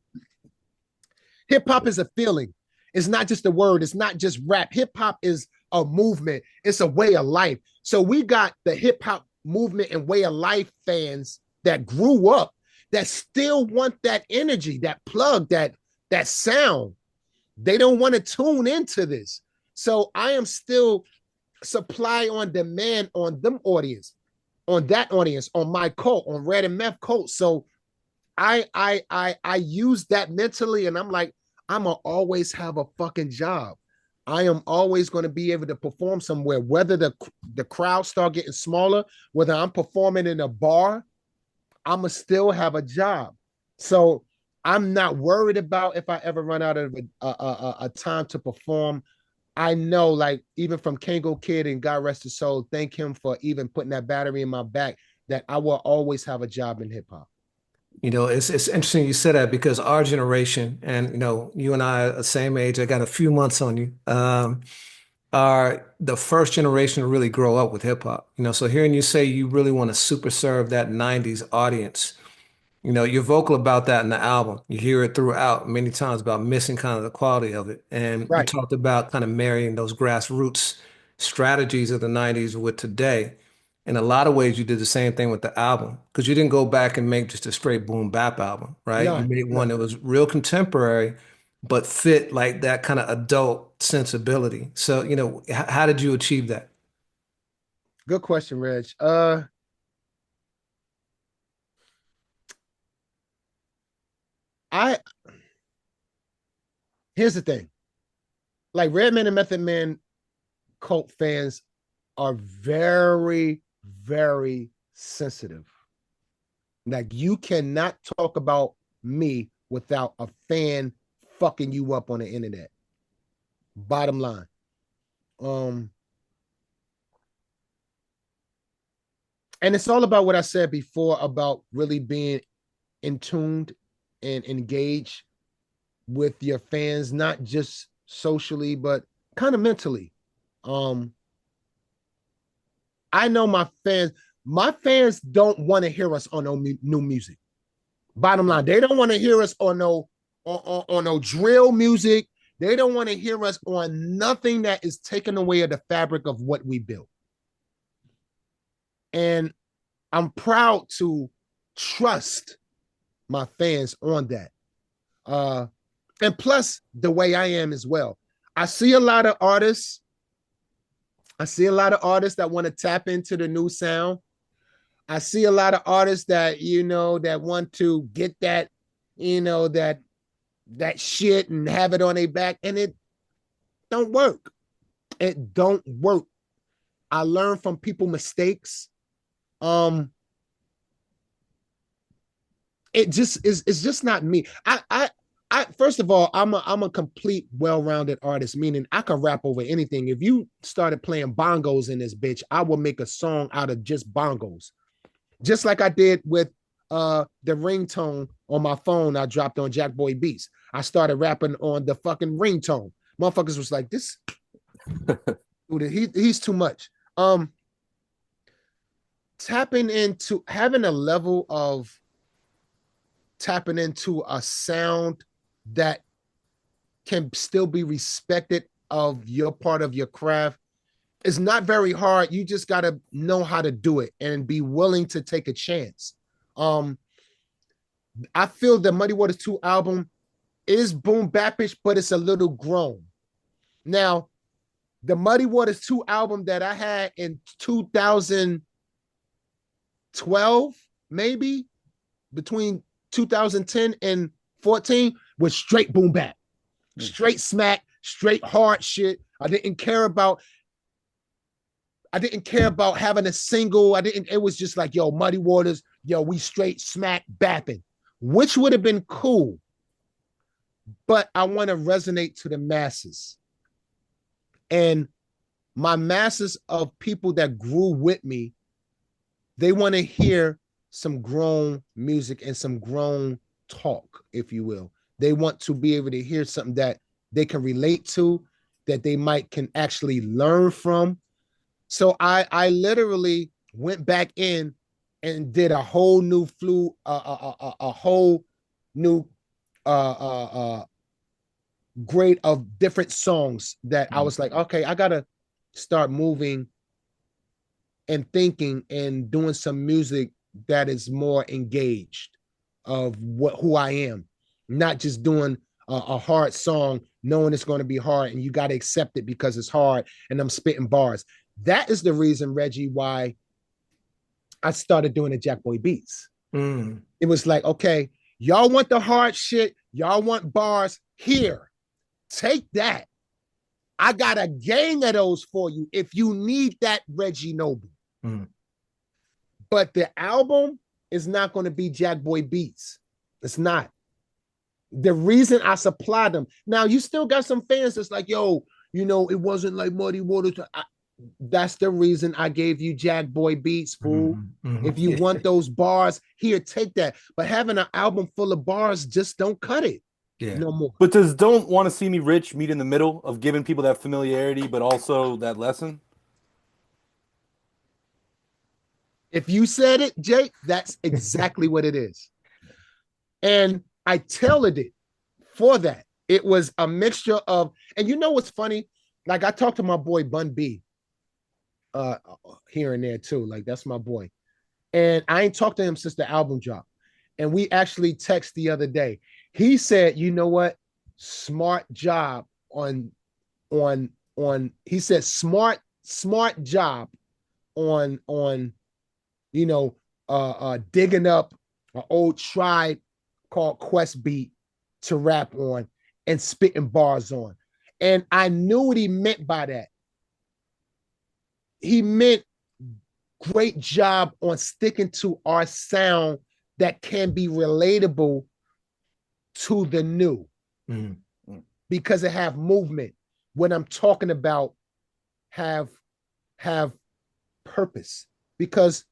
hip hop is a feeling. It's not just a word. It's not just rap. Hip hop is a movement. It's a way of life. So we got the hip hop movement and way of life fans that grew up that still want that energy, that plug, that sound. They don't want to tune into this. So I am still supply on demand on them audience, on that audience, on my cult, on Red and Meth cult. So I use that mentally, and I'm like, I'm gonna always have a fucking job. I am always going to be able to perform somewhere, whether the crowd start getting smaller, whether I'm performing in a bar, I'm gonna still have a job. So I'm not worried about if I ever run out of a time to perform. I know, like, even from Kango Kid, and God rest his soul, thank him for even putting that battery in my back, that I will always have a job in hip hop. It's interesting you said that because our generation, and you and I are the same age. I got a few months on you. Are the first generation to really grow up with hip hop. So hearing you say you really want to super serve that 90s audience, you're vocal about that in the album. You hear it throughout many times about missing kind of the quality of it. And you Right. talked about kind of marrying those grassroots strategies of the 90s with today. In a lot of ways, you did the same thing with the album because you didn't go back and make just a straight boom bap album, right? You No, made one no. that was real contemporary, but fit like that kind of adult sensibility. So, how did you achieve that? Good question, Reg. I Here's the thing. Like Redman and Method Man cult fans are very, very sensitive. Like you cannot talk about me without a fan fucking you up on the internet. Bottom line. And it's all about what I said before about really being in tuned and engaged with your fans, not just socially, but kind of mentally. Um, I know my fans don't want to hear us on no new music. Bottom line, they don't want to hear us on no drill music. They don't want to hear us on nothing that is taking away the fabric of what we built. And I'm proud to trust my fans on that. And plus the way I am as well. I see a lot of artists. I see a lot of artists that want to tap into the new sound. I see a lot of artists that, that want to get that, that shit and have it on their back, and it don't work. It don't work. I learn from people mistakes. It just is, it's just not me. I first of all, I'm a complete well-rounded artist, meaning I can rap over anything. If you started playing bongos in this bitch, I will make a song out of just bongos. Just like I did with the ringtone on my phone I dropped on Jack Boy Beats. I started rapping on the fucking ringtone. Motherfuckers was like, this Dude, he's too much. Tapping into having a level of tapping into a sound that can still be respected of your part of your craft is not very hard. You just got to know how to do it and be willing to take a chance. Um, I feel the Muddy Waters 2 album is boom bapish, but it's a little grown. Now, the Muddy Waters 2 album that I had in 2012, maybe between 2010 and 14, was straight boom bap, straight smack, straight hard shit. I didn't care about having a single. It was just like, yo, Muddy Waters, yo, we straight smack bapping, which would have been cool. But I want to resonate to the masses. And my masses of people that grew with me, they want to hear some grown music and some grown talk, if you will. They want to be able to hear something that they can relate to, that they might can actually learn from. So I literally went back in and did a whole new a whole new grade of different songs that I was like, okay, I gotta start moving and thinking and doing some music that is more engaged of who I am, not just doing a hard song knowing it's going to be hard and you got to accept it because it's hard and I'm spitting bars. That is the reason, Reggie, why I started doing the Jack Boi beats. It was like, okay, y'all want the hard shit, y'all want bars, here, take that. I got a gang of those for you if you need that, Reggie Noble. But the album is not going to be Jack Boi beats. It's not. The reason I supply them. Now, you still got some fans that's like, yo, it wasn't like Muddy Waters. That's the reason I gave you Jack Boi beats, fool. If you want those bars, here, take that. But having an album full of bars just don't cut it. No more. But does Don't Want to See Me Rich meet in the middle of giving people that familiarity, but also that lesson? If you said it, Jake, that's exactly what it is. And I tailored it for that. It was a mixture of, and you know what's funny? Like I talked to my boy Bun B here and there too. Like that's my boy. And I ain't talked to him since the album dropped. And we actually text the other day. He said, you know what? Smart job on he said smart job on digging up an old tribe called Quest Beat to rap on and spitting bars on. And I knew what he meant by that. He meant great job on sticking to our sound that can be relatable to the new because it have movement. What I'm talking about have purpose, because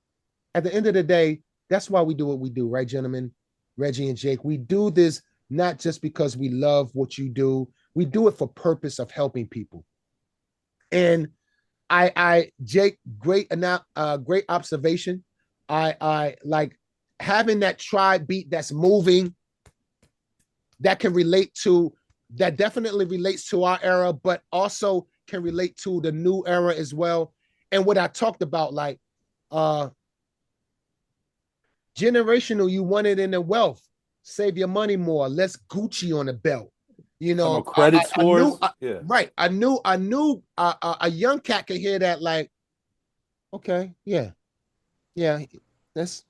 at the end of the day, that's why we do what we do, right, gentlemen? Reggie and Jake, we do this not just because we love what you do. We do it for purpose of helping people. And Jake, great observation. I like having that tribe beat that's moving, that definitely relates to our era, but also can relate to the new era as well. And what I talked about, like generational, you want it in the wealth, save your money more, less Gucci on the belt. Credit scores. Right. I knew a young cat could hear that, like, okay, yeah, that's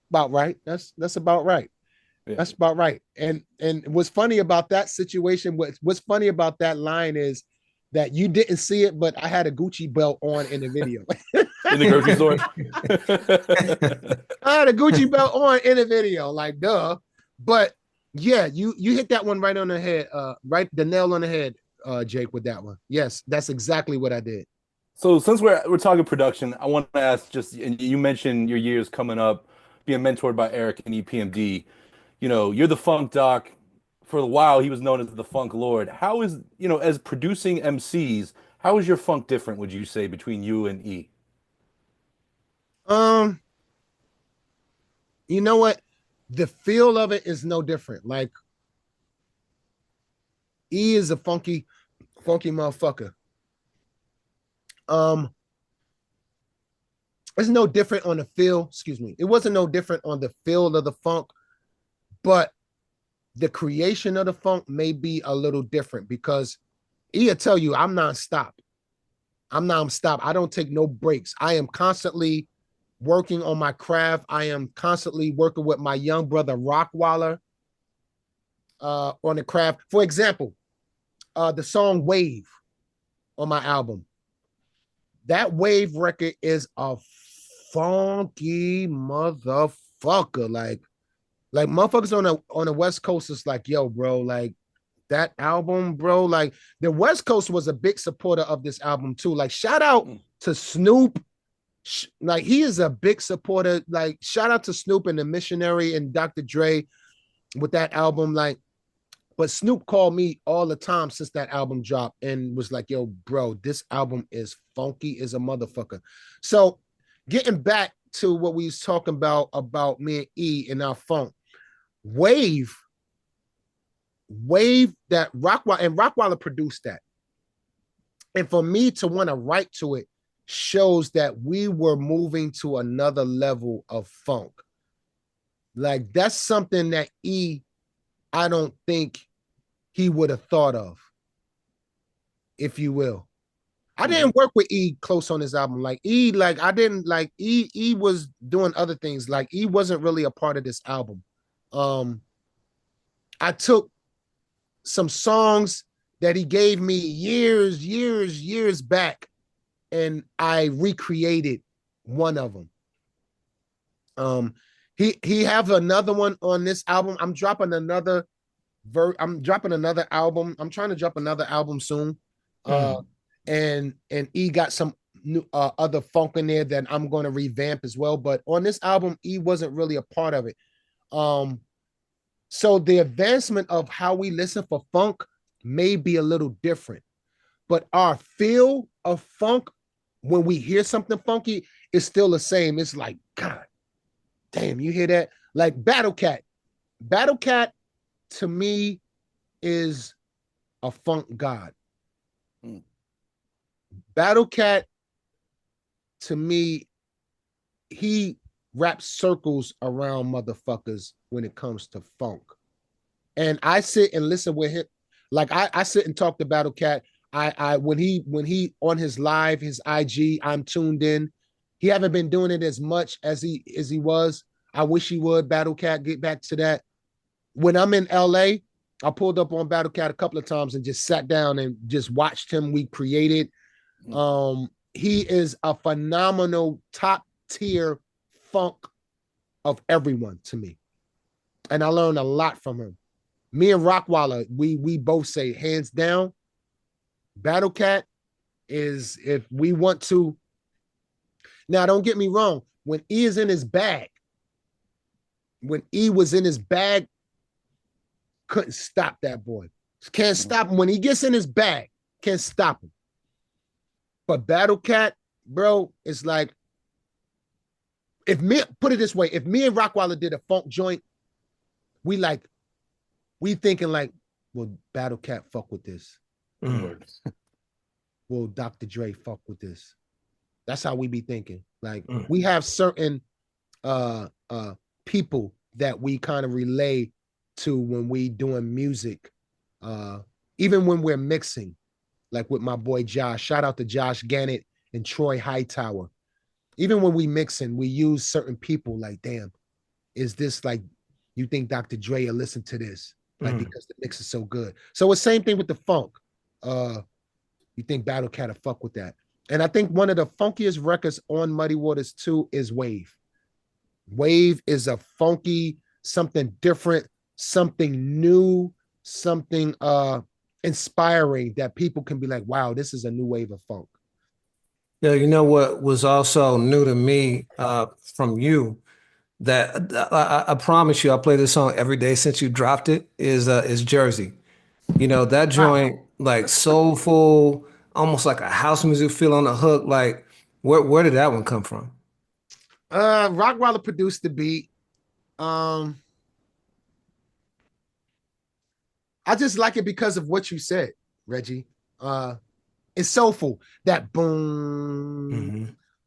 about right. That's about right. Yeah. That's about right. And what's funny about that situation, what's funny about that line is that you didn't see it, but I had a Gucci belt on in the video. In the grocery store. I had a Gucci belt on in the video, like duh. But yeah, you hit that one right on the head, right, the nail on the head, Jake, with that one. Yes, that's exactly what I did. So since we're talking production, I want to ask, just, and you mentioned your years coming up, being mentored by Eric and EPMD. You're the funk doc. For a while, he was known as the Funk Lord. How is, as producing MCs, How is your funk different, would you say, between you and E? Um, you know what? The feel of it is no different. Like E is a funky motherfucker. Um, it's no different on the feel. Excuse me. It wasn't no different on the feel of the funk, but the creation of the funk may be a little different because E will tell you I'm nonstop. I'm nonstop. I don't take no breaks. I am constantly working on my craft. I am constantly working with my young brother Rockwaller on the craft. For example, the song Wave on my album. That Wave record is a funky motherfucker. Like motherfuckers on the West Coast is like, yo, bro, like that album, bro. Like the West Coast was a big supporter of this album too. Like shout out to Snoop. Like he is a big supporter. Like shout out to Snoop and the Missionary and Dr. Dre with that album. Like, but Snoop called me all the time since that album dropped and was like, yo, bro, this album is funky as a motherfucker. So getting back to what we was talking about me and E and our funk. Wave that Rockwaller produced that. And for me to want to write to it shows that we were moving to another level of funk. Like that's something that I don't think he would have thought of, if you will. I didn't work with E close on this album. Like E, like I didn't like E was doing other things. Like E wasn't really a part of this album. I took some songs that he gave me years back, and I recreated one of them. He have another one on this album. I'm dropping another album. I'm trying to drop another album soon. And E got some new other funk in there that I'm going to revamp as well. But on this album, E wasn't really a part of it. So the advancement of how we listen for funk may be a little different, but our feel of funk when we hear something funky is still the same. It's like, God damn, you hear that? Like Battle Cat. Battle Cat to me is a funk god. Battle Cat to me, he wraps circles around motherfuckers when it comes to funk. And I sit and listen with him. Like I sit and talk to Battle Cat. I when he on his live, his IG, I'm tuned in. He haven't been doing it as much as he was. I wish he would. Battle Cat, get back to that. When I'm in LA, I pulled up on Battle Cat a couple of times and just sat down and just watched him. We created. He is a phenomenal top tier funk of everyone to me. And I learned a lot from him. Me and Rockwaller, we both say hands down, Battle Cat is, if we want to. Now, don't get me wrong. When E is in his bag, when E was in his bag, couldn't stop that boy. Can't stop him. When he gets in his bag, can't stop him. But Battle Cat, bro, it's like, put it this way, if me and Rockwaller did a funk joint, we thinking like, will Battle Cat fuck with this? Will Dr. Dre fuck with this? That's how we be thinking. Like we have certain people that we kind of relay to when we doing music, even when we're mixing, like with my boy Josh. Shout out to Josh Gannett and Troy Hightower. Even when we mixing, we use certain people like, damn, is this like, you think Dr. Dre will listen to this? Like, because the mix is so good. So it's same thing with the funk. You think Battle Cat will fuck with that. And I think one of the funkiest records on Muddy Waters 2 is Wave. Wave is a funky, something different, something new, something inspiring that people can be like, wow, this is a new wave of funk. Yeah, you know what was also new to me from you that I promise you, I play this song every day since you dropped it, is Jersey. You know, that joint, like soulful, almost like a house music feel on the hook. Like, where did that one come from? Rockwaller produced the beat. I just like it because of what you said, Reggie. It's soulful. That boom, Hmm.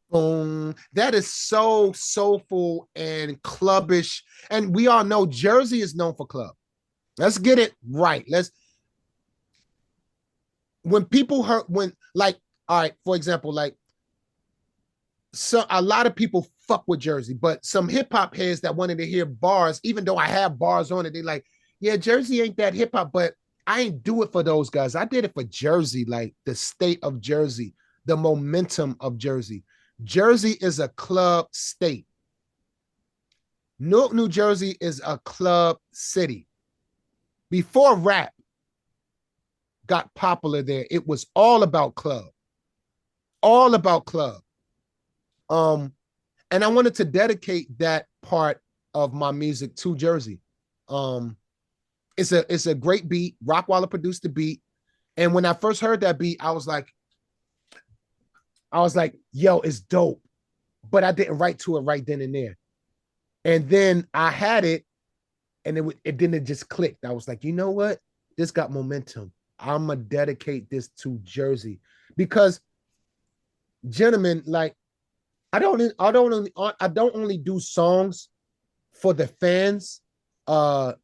boom. That is so soulful and clubbish. And we all know Jersey is known for club. Let's get it right. When people heard when like, all right, for example, like so a lot of people fuck with Jersey, but some hip hop heads that wanted to hear bars, even though I have bars on it, they like, yeah, Jersey ain't that hip hop, but I ain't do it for those guys. I did it for Jersey, like the state of Jersey, the momentum of Jersey. Jersey is a club state. Newark, New Jersey is a club city. Before rap got popular there, it was all about club, all about club. Um, and I wanted to dedicate that part of my music to Jersey. Um, it's a great beat. Rockwaller produced the beat, and when I first heard that beat, I was like, yo, it's dope. But I didn't write to it right then and there. And then I had it, and it didn't just click. I was like, you know what? This got momentum. I'm gonna dedicate this to Jersey because, gentlemen, like I don't only do songs for the fans to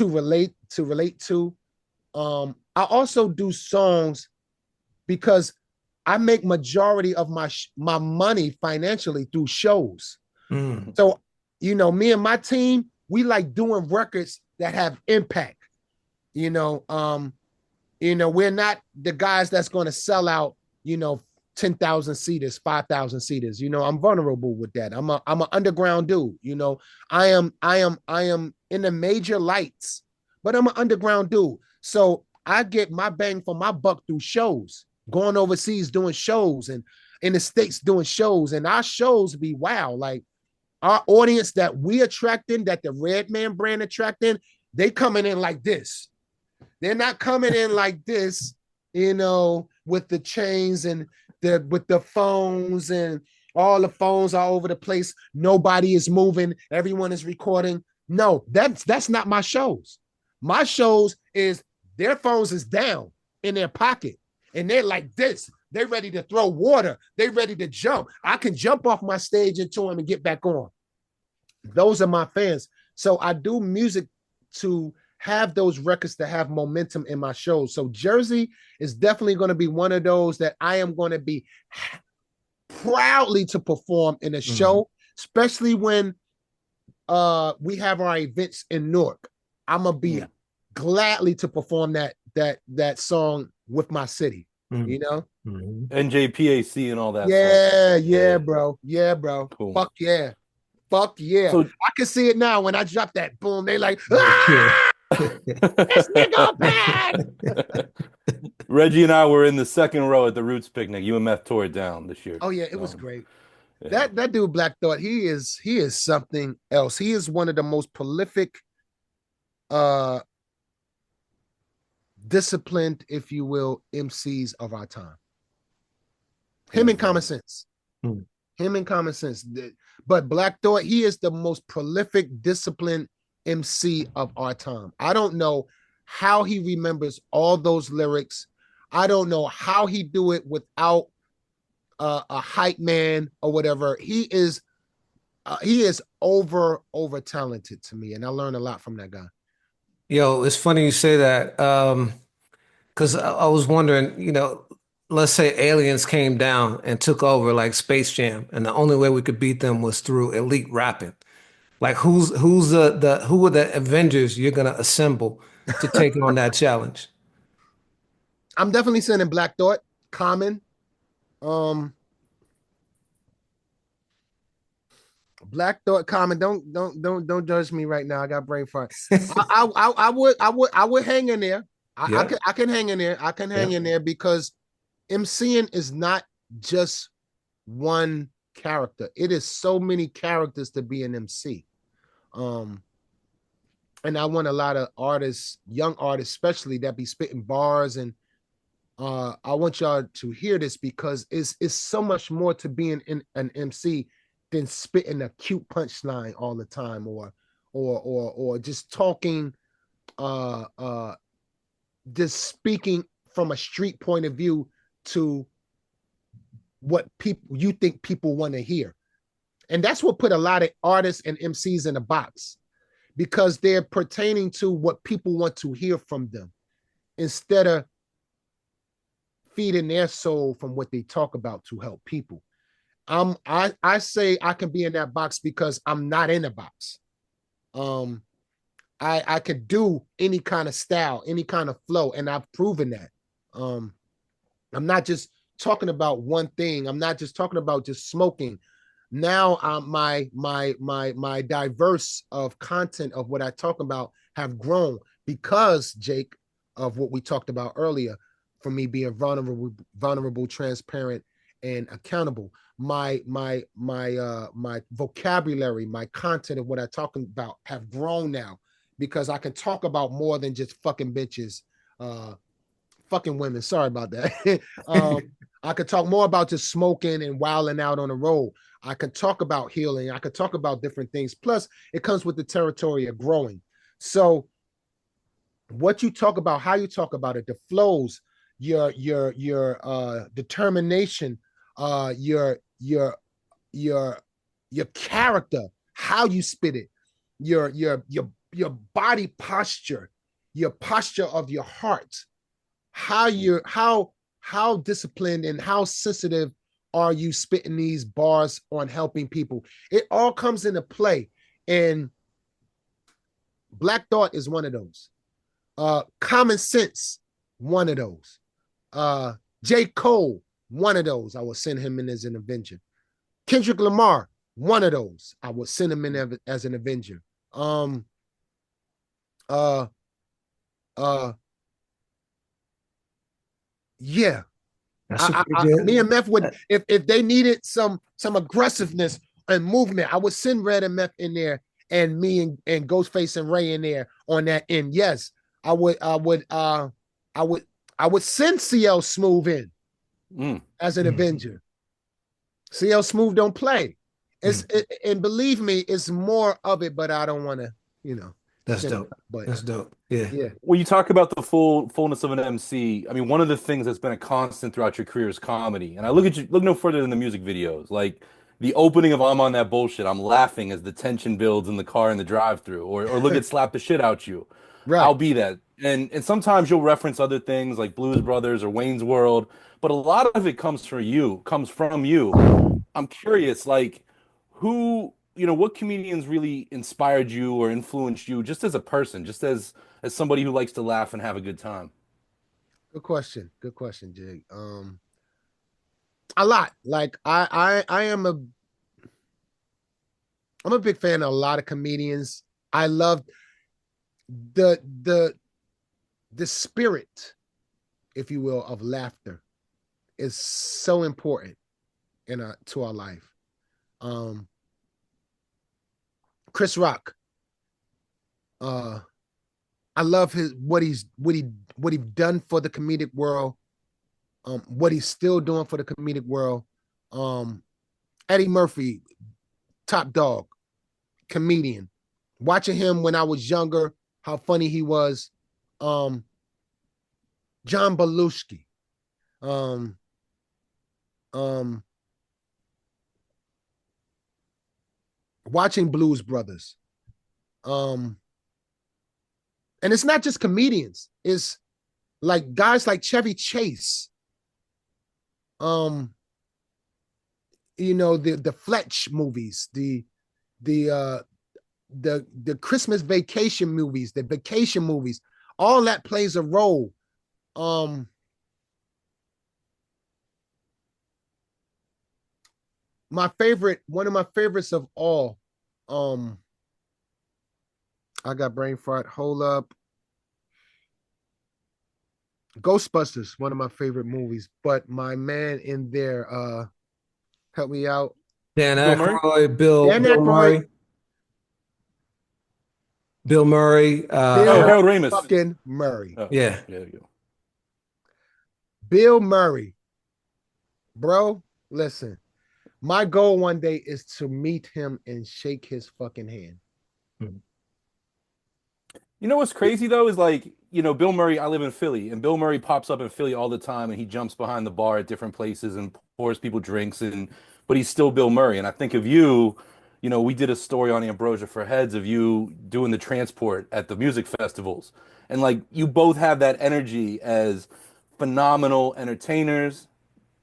relate to. I also do songs because I make majority of my money financially through shows. Mm. So, me and my team, we like doing records that have impact. We're not the guys that's going to sell out, 10,000 seaters, 5,000 seaters. I'm vulnerable with that. I'm an underground dude. I am in the major lights, but I'm an underground dude. So I get my bang for my buck through shows, going overseas doing shows and in the States doing shows. And our shows be wow. Like our audience that we attracting, that the Redman brand attracting, they coming in like this. They're not coming in like this, with the chains and with the phones and all the phones are over the place. Nobody is moving. Everyone is recording. No, that's not my shows. My shows is their phones is down in their pocket and they're like this. They're ready to throw water. They're ready to jump. I can jump off my stage into them and get back on. Those are my fans. So I do music to have those records to have momentum in my shows. So Jersey is definitely going to be one of those that I am going to be proudly to perform in a show, especially when we have our events in Newark. I'm gonna be gladly to perform that song with my city, NJPAC and all that Yeah, stuff. yeah, bro. Yeah, bro. Cool. Fuck yeah. Fuck yeah. So I can see it now when I drop that boom. They like, Yeah. this nigga bad. Reggie and I were in the second row at the Roots picnic. UMF tore it down this year. Oh yeah, it was great. Yeah. That dude Black Thought, he is something else. He is one of the most prolific, uh disciplined, if you will, MCs of our time. Him and Common Sense. Mm. Him and Common Sense. But Black Thought, he is the most prolific, disciplined MC of our time. I don't know how he remembers all those lyrics. I don't know how he do it without a hype man or whatever. He is over talented to me, and I learned a lot from that guy. Yo, it's funny you say that. Because I was wondering, let's say aliens came down and took over like Space Jam, and the only way we could beat them was through elite rapping. Like who are the Avengers you're gonna assemble to take on that challenge? I'm definitely sending Black Thought, Common, Black Thought, Common. Don't judge me right now. I got brain fart. I would hang in there. Yeah. I can hang in there. I can hang in there because MCing is not just one character. It is so many characters to be an MC. And I want a lot of artists, young artists especially, that be spitting bars and I want y'all to hear this because it's so much more to being an MC than spitting a cute punchline all the time, or just talking, just speaking from a street point of view to what people you think people want to hear. And that's what put a lot of artists and MCs in a box, because they're pertaining to what people want to hear from them instead of feeding their soul from what they talk about to help people. I say I can be in that box because I'm not in a box. I could do any kind of style, any kind of flow, and I've proven that. I'm not just talking about one thing. I'm not just talking about just smoking. Now my diverse of content of what I talk about have grown because, Jake, of what we talked about earlier, for me being vulnerable, transparent, and accountable. My vocabulary, my content of what I talk about have grown now because I can talk about more than just fucking bitches, fucking women. Sorry about that. I could talk more about just smoking and wilding out on the road. I could talk about healing. I could talk about different things. Plus, it comes with the territory of growing. So, what you talk about, how you talk about it, the flows, your determination, your character, how you spit it, your body posture, your posture of your heart, how disciplined and how sensitive are you spitting these bars on helping people. It all comes into play, and Black Thought is one of those. Common Sense, one of those. J. Cole, one of those. I will send him in as an Avenger. Kendrick Lamar, one of those. I would send him in as an Avenger. Yeah. Me and Meth would, if they needed some aggressiveness and movement, I would send Red and Meth in there, and me and Ghostface and Ray in there on that end. Yes, I would send CL Smooth in as an Avenger. CL Smooth don't play. And believe me, it's more of it, but I don't want to, That's dope. But that's dope. Yeah. When you talk about the fullness of an MC, I mean, one of the things that's been a constant throughout your career is comedy. And I look at you, look no further than the music videos. Like the opening of I'm on that bullshit, I'm laughing as the tension builds in the car in the drive-through, or look at Slap the Shit Out You. Right. I'll be that. And sometimes you'll reference other things like Blues Brothers or Wayne's World, but a lot of it comes from you. I'm curious, like who, what comedians really inspired you or influenced you just as a person, just as somebody who likes to laugh and have a good time? Good question. Good question, Jig. A lot. Like I'm a big fan of a lot of comedians. I love the spirit, if you will, of laughter is so important to our life. Chris Rock. I love what he done for the comedic world. What he's still doing for the comedic world. Eddie Murphy, top dog, comedian. Watching him when I was younger, how funny he was. John Belushi. Watching Blues Brothers. And it's not just comedians. It's like guys like Chevy Chase. The Fletch movies, the Christmas vacation movies, the vacation movies, all that plays a role. One of my favorites of all, I got brain fart. Hold up. Ghostbusters, one of my favorite movies, but my man in there, help me out. Dan Bill Murray? Aykroyd, Bill Murray. Bill Murray. Harold Ramis. Fucking Murray. Yeah. There you go. Bill Murray, bro. Listen, my goal one day is to meet him and shake his fucking hand. You know what's crazy though is like, Bill Murray, I live in Philly, and Bill Murray pops up in Philly all the time and he jumps behind the bar at different places and pours people drinks but he's still Bill Murray. And I think of you, we did a story on Ambrosia for Heads of you doing the transport at the music festivals. And like you both have that energy as phenomenal entertainers,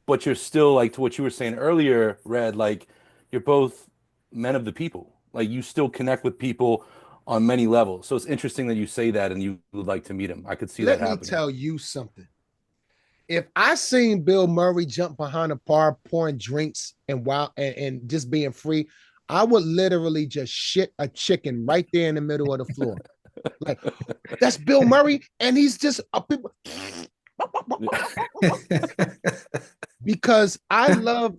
but you're still like to what you were saying earlier, Red, like you're both men of the people. Like you still connect with people on many levels. So it's interesting that you say that and you would like to meet him. I could see that Let me happening. tell you something. If I seen Bill Murray jump behind a bar pouring drinks and just being free, I would literally just shit a chicken right there in the middle of the floor. Like, that's Bill Murray, and he's just a people because I love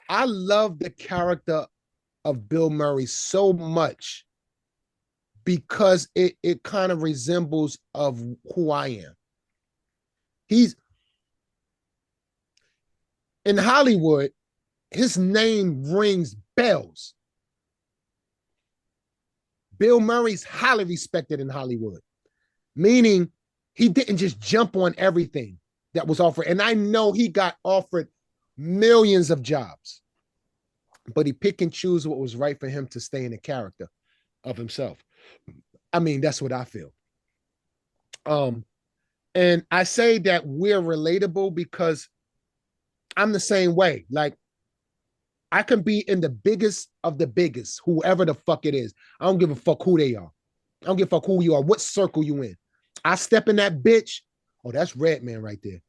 the character of Bill Murray so much because it kind of resembles of who I am. He's in Hollywood, his name rings bells. Bill Murray's highly respected in Hollywood, meaning he didn't just jump on everything that was offered. And I know he got offered millions of jobs, but he pick and choose what was right for him to stay in the character of himself. I mean, that's what I feel. And I say that we're relatable because I'm the same way. Like, I can be in the biggest of the biggest, whoever the fuck it is. I don't give a fuck who they are. I don't give a fuck who you are, what circle you in. I step in that bitch. Oh, that's Redman right there.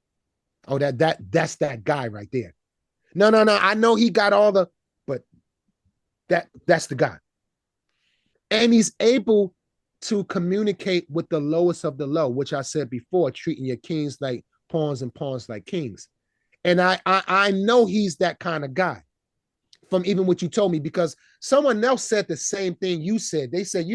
Oh, that's that guy right there. No. I know he got all the, but that's the guy. And he's able to communicate with the lowest of the low, which I said before, treating your kings like pawns and pawns like kings. And I know he's that kind of guy from even what you told me, because someone else said the same thing you said. They said,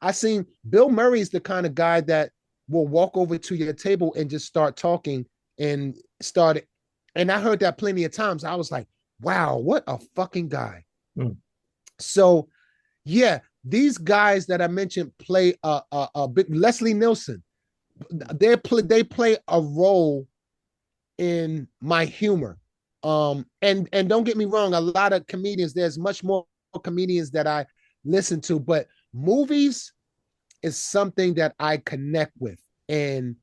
I seen Bill Murray's the kind of guy that will walk over to your table and just start talking and start it. And I heard that plenty of times. I was like, wow, what a fucking guy. Mm. So yeah, these guys that I mentioned play a big Leslie Nielsen. They play a role in my humor. And don't get me wrong, a lot of comedians, there's much more comedians that I listen to, but movies is something that I connect with. And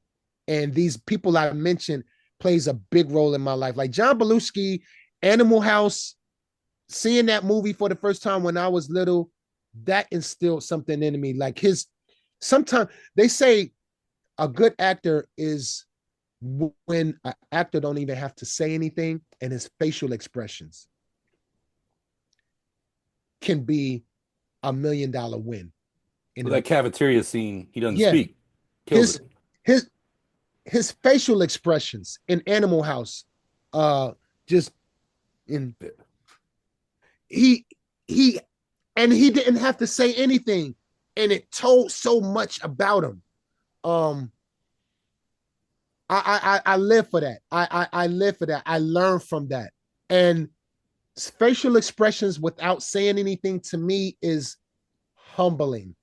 these people I mentioned plays a big role in my life. Like John Belushi, Animal House, seeing that movie for the first time when I was little, that instilled something in me. Like sometimes they say a good actor is when an actor don't even have to say anything and his facial expressions can be $1 million win. Well, that cafeteria scene, he doesn't yeah, speak. Kills his facial expressions in Animal House, just in he and he didn't have to say anything, and it told so much about him. I live for that. I live for that. I learn from that. And facial expressions without saying anything to me is humbling,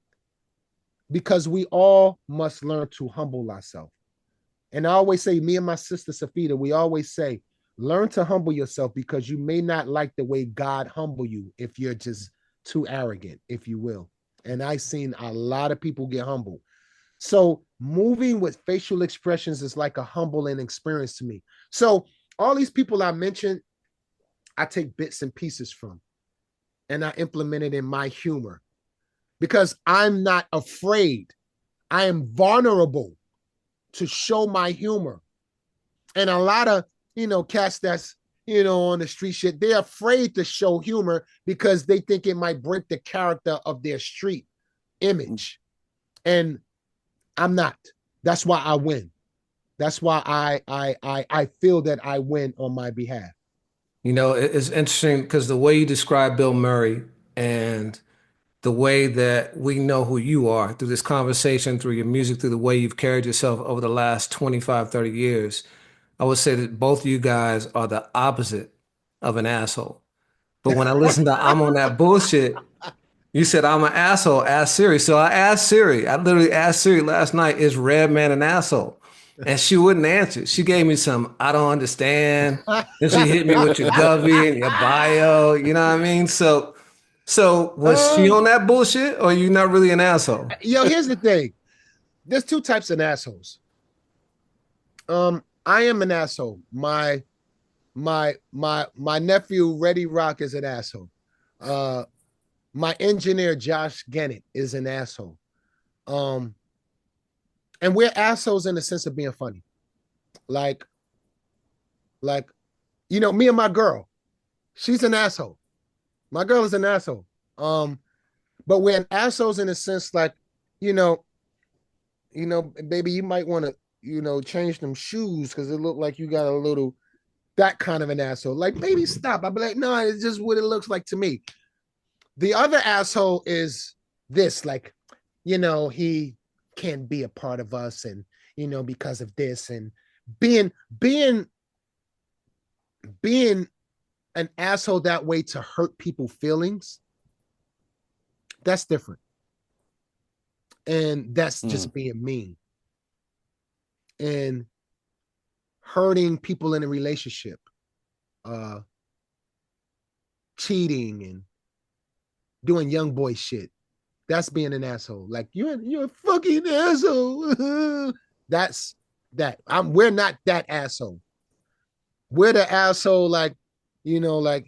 because we all must learn to humble ourselves. And I always say, me and my sister Safita, we always say, learn to humble yourself, because you may not like the way God humble you if you're just too arrogant, if you will. And I've seen a lot of people get humbled. So moving with facial expressions is like a humbling experience to me. So all these people I mentioned, I take bits and pieces from, and I implement it in my humor, because I'm not afraid. I am vulnerable to show my humor. And a lot of, cats that's, on the street shit, they're afraid to show humor because they think it might break the character of their street image. And I'm not. That's why I win. That's why I feel that I win on my behalf. It's interesting because the way you describe Bill Murray and the way that we know who you are through this conversation, through your music, through the way you've carried yourself over the last 25, 30 years, I would say that both of you guys are the opposite of an asshole. But when I listen to I'm on that bullshit, you said I'm an asshole. Ask Siri. So I asked Siri. I literally asked Siri last night, is Redman an asshole? And she wouldn't answer. She gave me some, I don't understand. Then she hit me with your govy and your bio. You know what I mean? So was she on that bullshit, or you not really an asshole? Yo, here's the thing. There's two types of assholes. I am an asshole. My nephew Reddy Rock is an asshole. My engineer Josh Gennett is an asshole. And we're assholes in the sense of being funny. Like, me and my girl, she's an asshole. My girl is an asshole. But we're assholes in a sense like, baby, you might want to, change them shoes because it looked like you got a little, that kind of an asshole. Like, baby, stop. I'd be like, no, it's just what it looks like to me. The other asshole is this, like, he can't be a part of us and, because of this, and being an asshole that way to hurt people's feelings, that's different. And that's just being mean and hurting people in a relationship, cheating and doing young boy shit. That's being an asshole. Like, you're a fucking asshole. That's that. We're not that asshole. We're the asshole, like, if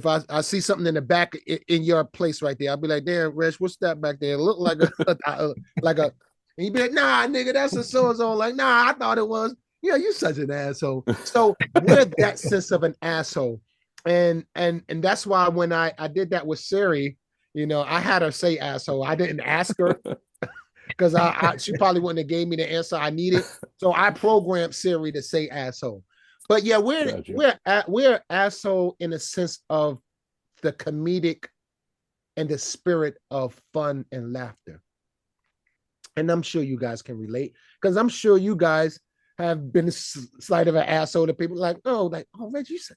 I see something in the back in your place right there, I'll be like, damn, Reg, what's that back there? It look like and you'd be like, nah, nigga, that's a so-and-so. Like, nah, I thought it was. Yeah, you such an asshole. So we're that sense of an asshole. And that's why when I did that with Siri, I had her say asshole. I didn't ask her because she probably wouldn't have gave me the answer I needed. So I programmed Siri to say asshole. But yeah, we're asshole in a sense of the comedic and the spirit of fun and laughter. And I'm sure you guys can relate because I'm sure you guys have been slight of an asshole to people like, Reg, you said,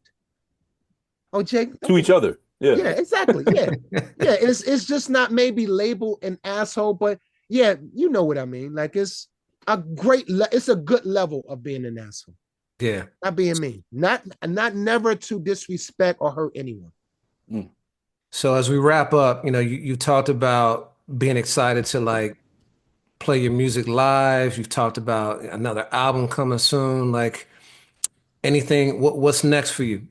oh, Jake, to each other. Yeah, exactly. Yeah, yeah. It's just not maybe labeled an asshole, but yeah, you know what I mean. Like it's a good level of being an asshole. Yeah, not being mean, not never to disrespect or hurt anyone. So as we wrap up, you talked about being excited to like play your music live. You've talked about another album coming soon. Like anything, what's next for you?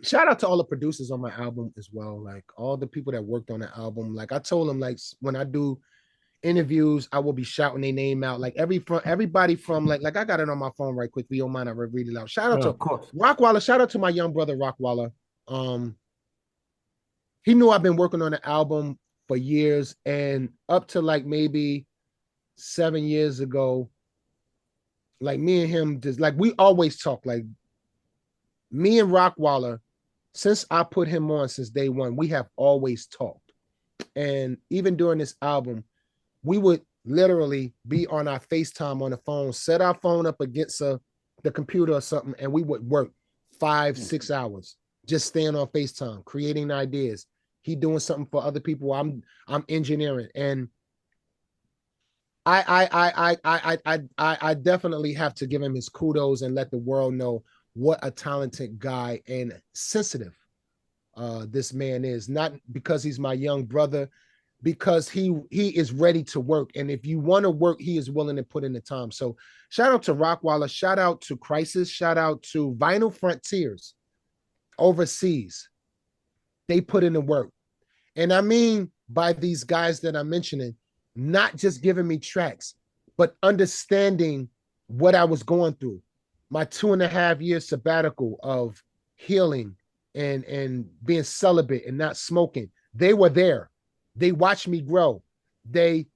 Shout out to all the producers on my album as well. Like all the people that worked on the album. Like I told them, like when I do interviews, I will be shouting their name out. Like everybody from like I got it on my phone right quick. We don't mind, I read it out. Shout out to Rockwaller. Shout out to my young brother Rockwaller. He knew I've been working on the album for years, and up to like maybe 7 years ago, like me and him just like we always talk. Like me and Rockwaller, since I put him on since day one, we have always talked. And even during this album, we would literally be on our FaceTime on the phone, set our phone up against the computer or something, and we would work 5-6 hours just staying on FaceTime, creating ideas. He doing something for other people. I'm engineering, and I definitely have to give him his kudos and let the world know what a talented guy and sensitive this man is. Not because he's my young brother, because he is ready to work. And if you want to work, he is willing to put in the time. So shout out to Rockwaller, shout out to Crisis, shout out to Vinyl Frontiers overseas. They put in the work. And I mean by these guys that I'm mentioning, not just giving me tracks, but understanding what I was going through. My 2.5 year sabbatical of healing and being celibate and not smoking. They were there. They watched me grow. They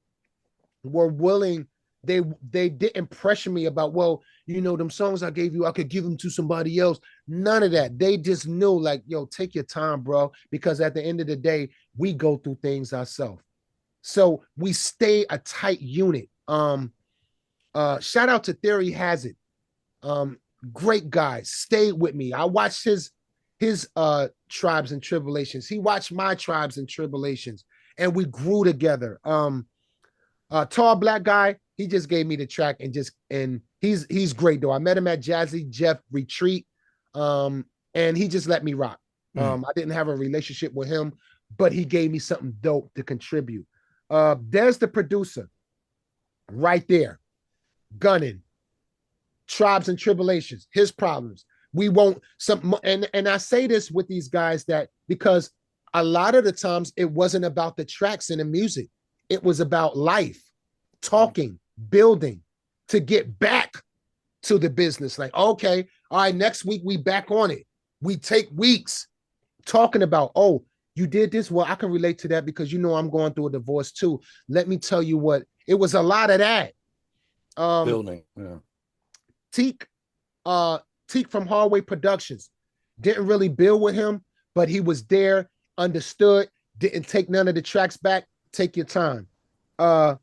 were willing. They didn't pressure me about, well, them songs I gave you, I could give them to somebody else. None of that. They just knew like, yo, take your time, bro. Because at the end of the day, we go through things ourselves. So we stay a tight unit. Shout out to Theory Has It. Great guy, stayed with me. I watched his tribes and tribulations. He watched my tribes and tribulations, and we grew together. Tall black guy, he just gave me the track and he's great though. I met him at Jazzy Jeff Retreat, and he just let me rock. I didn't have a relationship with him, but he gave me something dope to contribute. There's the producer right there, gunning. Tribes and tribulations, his problems. We won't and I say this with these guys that because a lot of the times it wasn't about the tracks and the music. It was about life, talking, building to get back to the business. Like, okay, all right, next week we back on it. We take weeks talking about, oh, you did this. Well, I can relate to that because I'm going through a divorce too. Let me tell you what, it was a lot of that. Building, yeah. Teak from Hallway Productions. Didn't really build with him, but he was there, understood, didn't take none of the tracks back. Take your time. My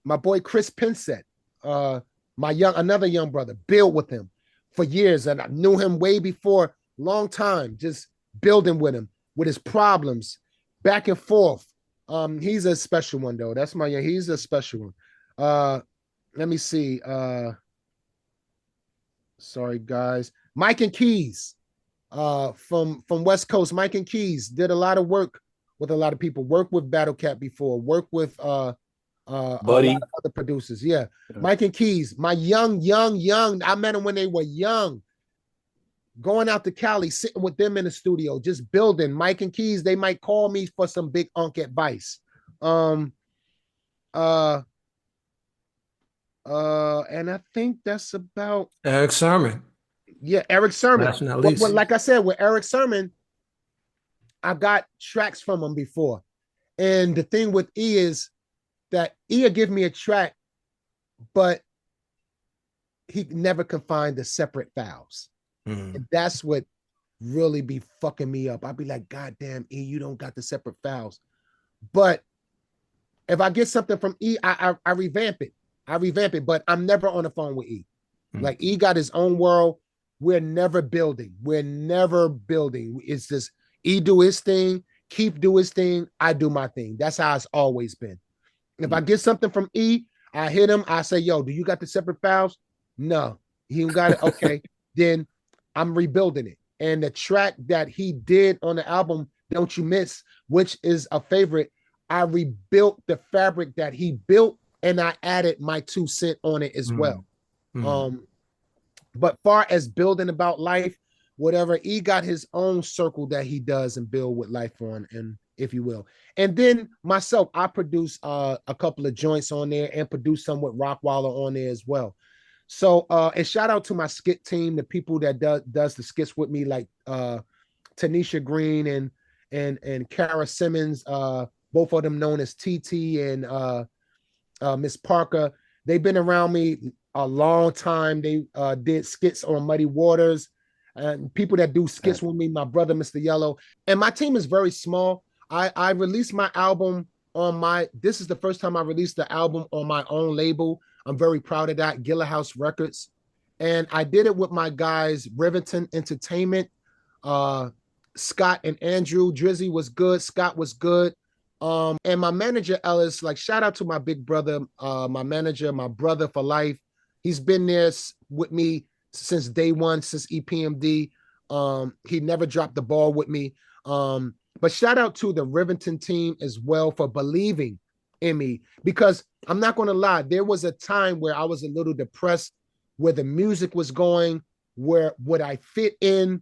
boy Chris Pinsett, another young brother, built with him for years, and I knew him way before, long time, just building with him, with his problems, back and forth. He's a special one though. He's a special one. Let me see. Sorry, guys. Mike and Keys, from West Coast. Mike and Keys did a lot of work with a lot of people. Worked with Battle Cat before. Worked with a lot of other producers. Yeah. Mike and Keys, my young. I met them when they were young. Going out to Cali, sitting with them in the studio, just building. Mike and Keys, they might call me for some big unk advice. And I think that's about Erick Sermon. Yeah, Erick Sermon. Last but not least. Well, like I said, with Erick Sermon, I got tracks from him before. And the thing with E is that E will give me a track, but he never can find the separate files. And that's what really be fucking me up. I'd be like, God damn, E, you don't got the separate files. But if I get something from E, I revamp it. But I'm never on the phone with E. Like E got his own world. We're never building. It's just E do his thing, Keith do his thing, I do my thing. That's how it's always been. If I get something from E, I hit him, I say, yo, do you got the separate files? No, he got it. Okay, then I'm rebuilding it. And the track that he did on the album, Don't You Miss, which is a favorite, I rebuilt the fabric that he built and I added my 2 cents on it as well. But far as building about life, whatever, he got his own circle that he does and build with life on, and if you will. And then myself, I produce a couple of joints on there and produce some with Rockwaller on there as well. So and shout out to my skit team, the people that does the skits with me, like Tanisha Green and Kara Simmons, both of them known as TT and Miss Parker. They've been around me a long time. They did skits on Muddy Waters, and people that do skits with me, my brother, Mr. Yellow. And my team is very small. I released my album this is the first time I released the album on my own label. I'm very proud of that, Gilla House Records. And I did it with my guys, Riverton Entertainment, Scott and Andrew. Drizzy was good, Scott was good. And my manager, Ellis, like, shout out to my big brother, my manager, my brother for life. He's been there with me since day one, since EPMD. He never dropped the ball with me. But shout out to the Riverton team as well for believing in me, because I'm not going to lie, there was a time where I was a little depressed, where the music was going, where would I fit in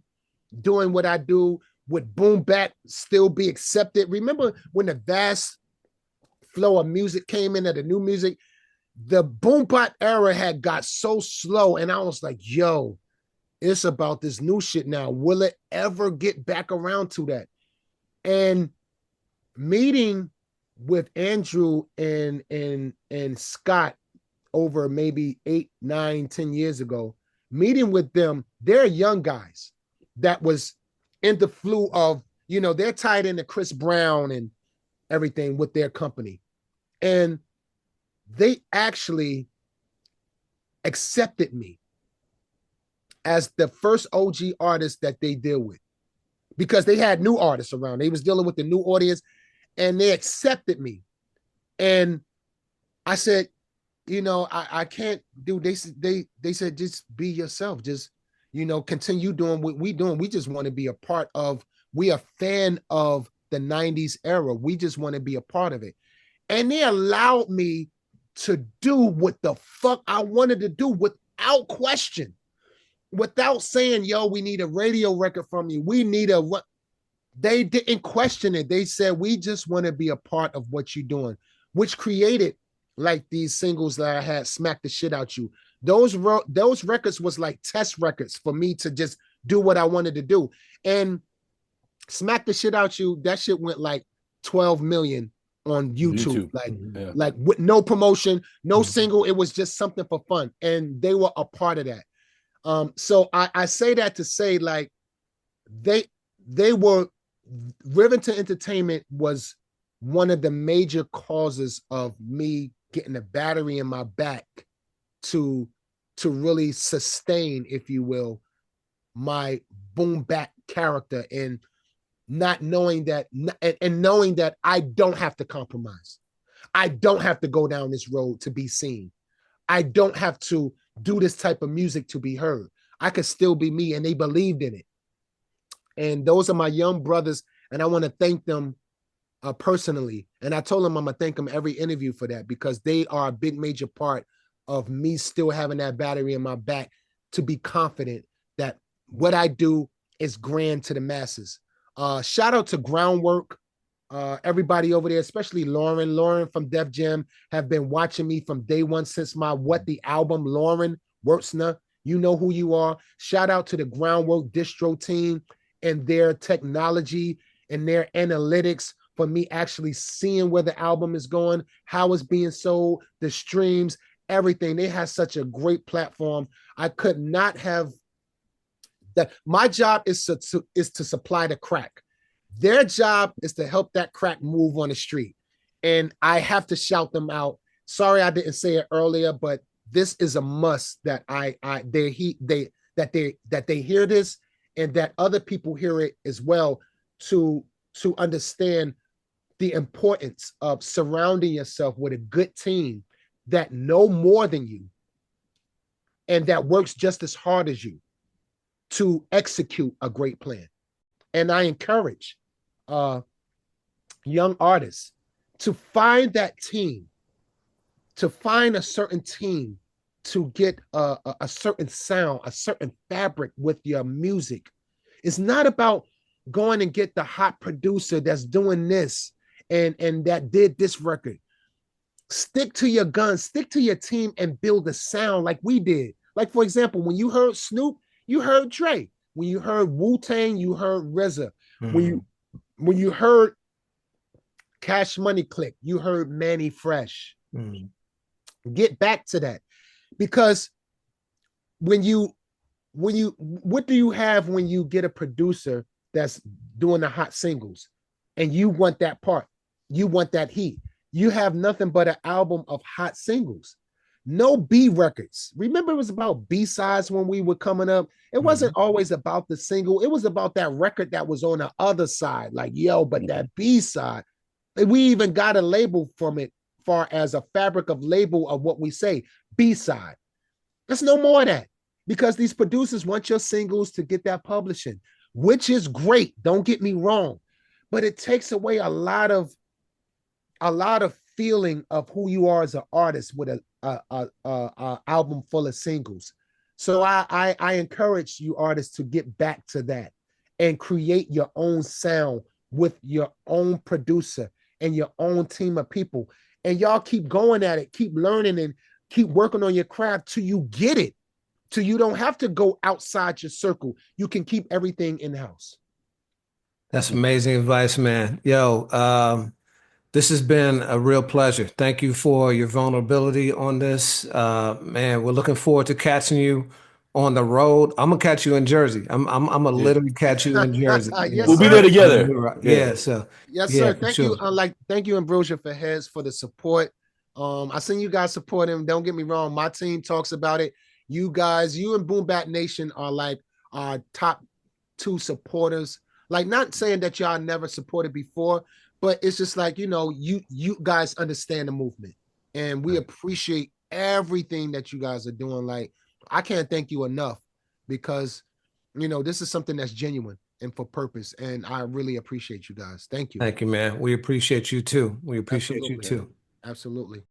doing what I do? Would boom bap still be accepted? Remember when the vast flow of music came in, of the new music, the boom bap era had got so slow, and I was like, yo, it's about this new shit now. Will it ever get back around to that? And meeting with Andrew and Scott over maybe 8, 9, 10 years ago, meeting with them, they're young guys that was in the flu of, they're tied into Chris Brown and everything with their company. And they actually accepted me as the first OG artist that they deal with, because they had new artists around. They was dealing with the new audience, and they accepted me. And I said, I can't do. They said, just be yourself. Just, continue doing what we doing. We just want to be a part of. We are a fan of the 90s era. We just want to be a part of it. And they allowed me to do what the fuck I wanted to do without question, without saying, yo, we need a radio record from you. We need a what. They didn't question it. They said, we just want to be a part of what you're doing, which created like these singles that I had, Smack the Shit Out You. Those records was like test records for me to just do what I wanted to do. And Smack the Shit Out You, that shit went like 12 million on YouTube. Like with no promotion, no single. It was just something for fun. And they were a part of that. So I say that to say, like, they were, Rivington Entertainment was one of the major causes of me getting a battery in my back to really sustain, if you will, my boom bap character, and not knowing that, and knowing that I don't have to compromise. I don't have to go down this road to be seen. I don't have to do this type of music to be heard. I could still be me, and they believed in it. And those are my young brothers, and I want to thank them personally. And I told them I'm going to thank them every interview for that, because they are a big major part of me still having that battery in my back to be confident that what I do is grand to the masses. Shout out to Groundwork, everybody over there, especially Lauren. Lauren from Def Jam have been watching me from day one since my What the album. Lauren Wertzner, you know who you are. Shout out to the Groundwork distro team and their technology and their analytics for me actually seeing where the album is going, how it's being sold, the streams, everything. They have such a great platform. I could not have that. My job is to supply the crack. Their job is to help that crack move on the street. And I have to shout them out. Sorry I didn't say it earlier, but this is a must that they hear this, and that other people hear it as well, to understand the importance of surrounding yourself with a good team that know more than you and that works just as hard as you to execute a great plan. And I encourage young artists to find that team, to find a certain team, to get a certain sound, a certain fabric with your music. It's not about going and get the hot producer that's doing this and that did this record. Stick to your guns, stick to your team, and build a sound like we did. Like, for example, when you heard Snoop, you heard Dre. When you heard Wu-Tang, you heard RZA. When you heard Cash Money Click, you heard Manny Fresh. Get back to that, because what do you have when you get a producer that's doing the hot singles and you want that part, you want that heat? You have nothing but an album of hot singles. No B records. Remember, it was about B-sides when we were coming up. It wasn't always about the single. It was about that record that was on the other side. Like, yo, but that B-side. We even got a label from it, far as a fabric of label of what we say, B-side. There's no more of that, because these producers want your singles to get that publishing, which is great. Don't get me wrong, but it takes away a lot of feeling of who you are as an artist with a album full of singles. So I encourage you artists to get back to that and create your own sound with your own producer and your own team of people. And y'all keep going at it, keep learning, and keep working on your craft till you get it, till you don't have to go outside your circle. You can keep everything in-house. That's amazing advice, man. Yo, this has been a real pleasure. Thank you for your vulnerability on this. Man, we're looking forward to catching you on the road. I'm gonna catch you in Jersey. I'm gonna Yeah. literally catch you in Jersey. Yes, We'll be there sir. together. Yeah, Yeah. so Yes, yeah, sir. for Thank you. sure. Thank you, Ambrosia for Heads, for the support. I seen you guys support him. Don't get me wrong. My team talks about it. You guys, you and Boom Bat Nation are like our top two supporters. Like, not saying that y'all never supported before, but it's just like, you guys understand the movement, and we appreciate everything that you guys are doing. Like, I can't thank you enough, because this is something that's genuine and for purpose, and I really appreciate you guys. Thank you. Thank you, man. We appreciate you too. We appreciate you Absolutely. too. Absolutely.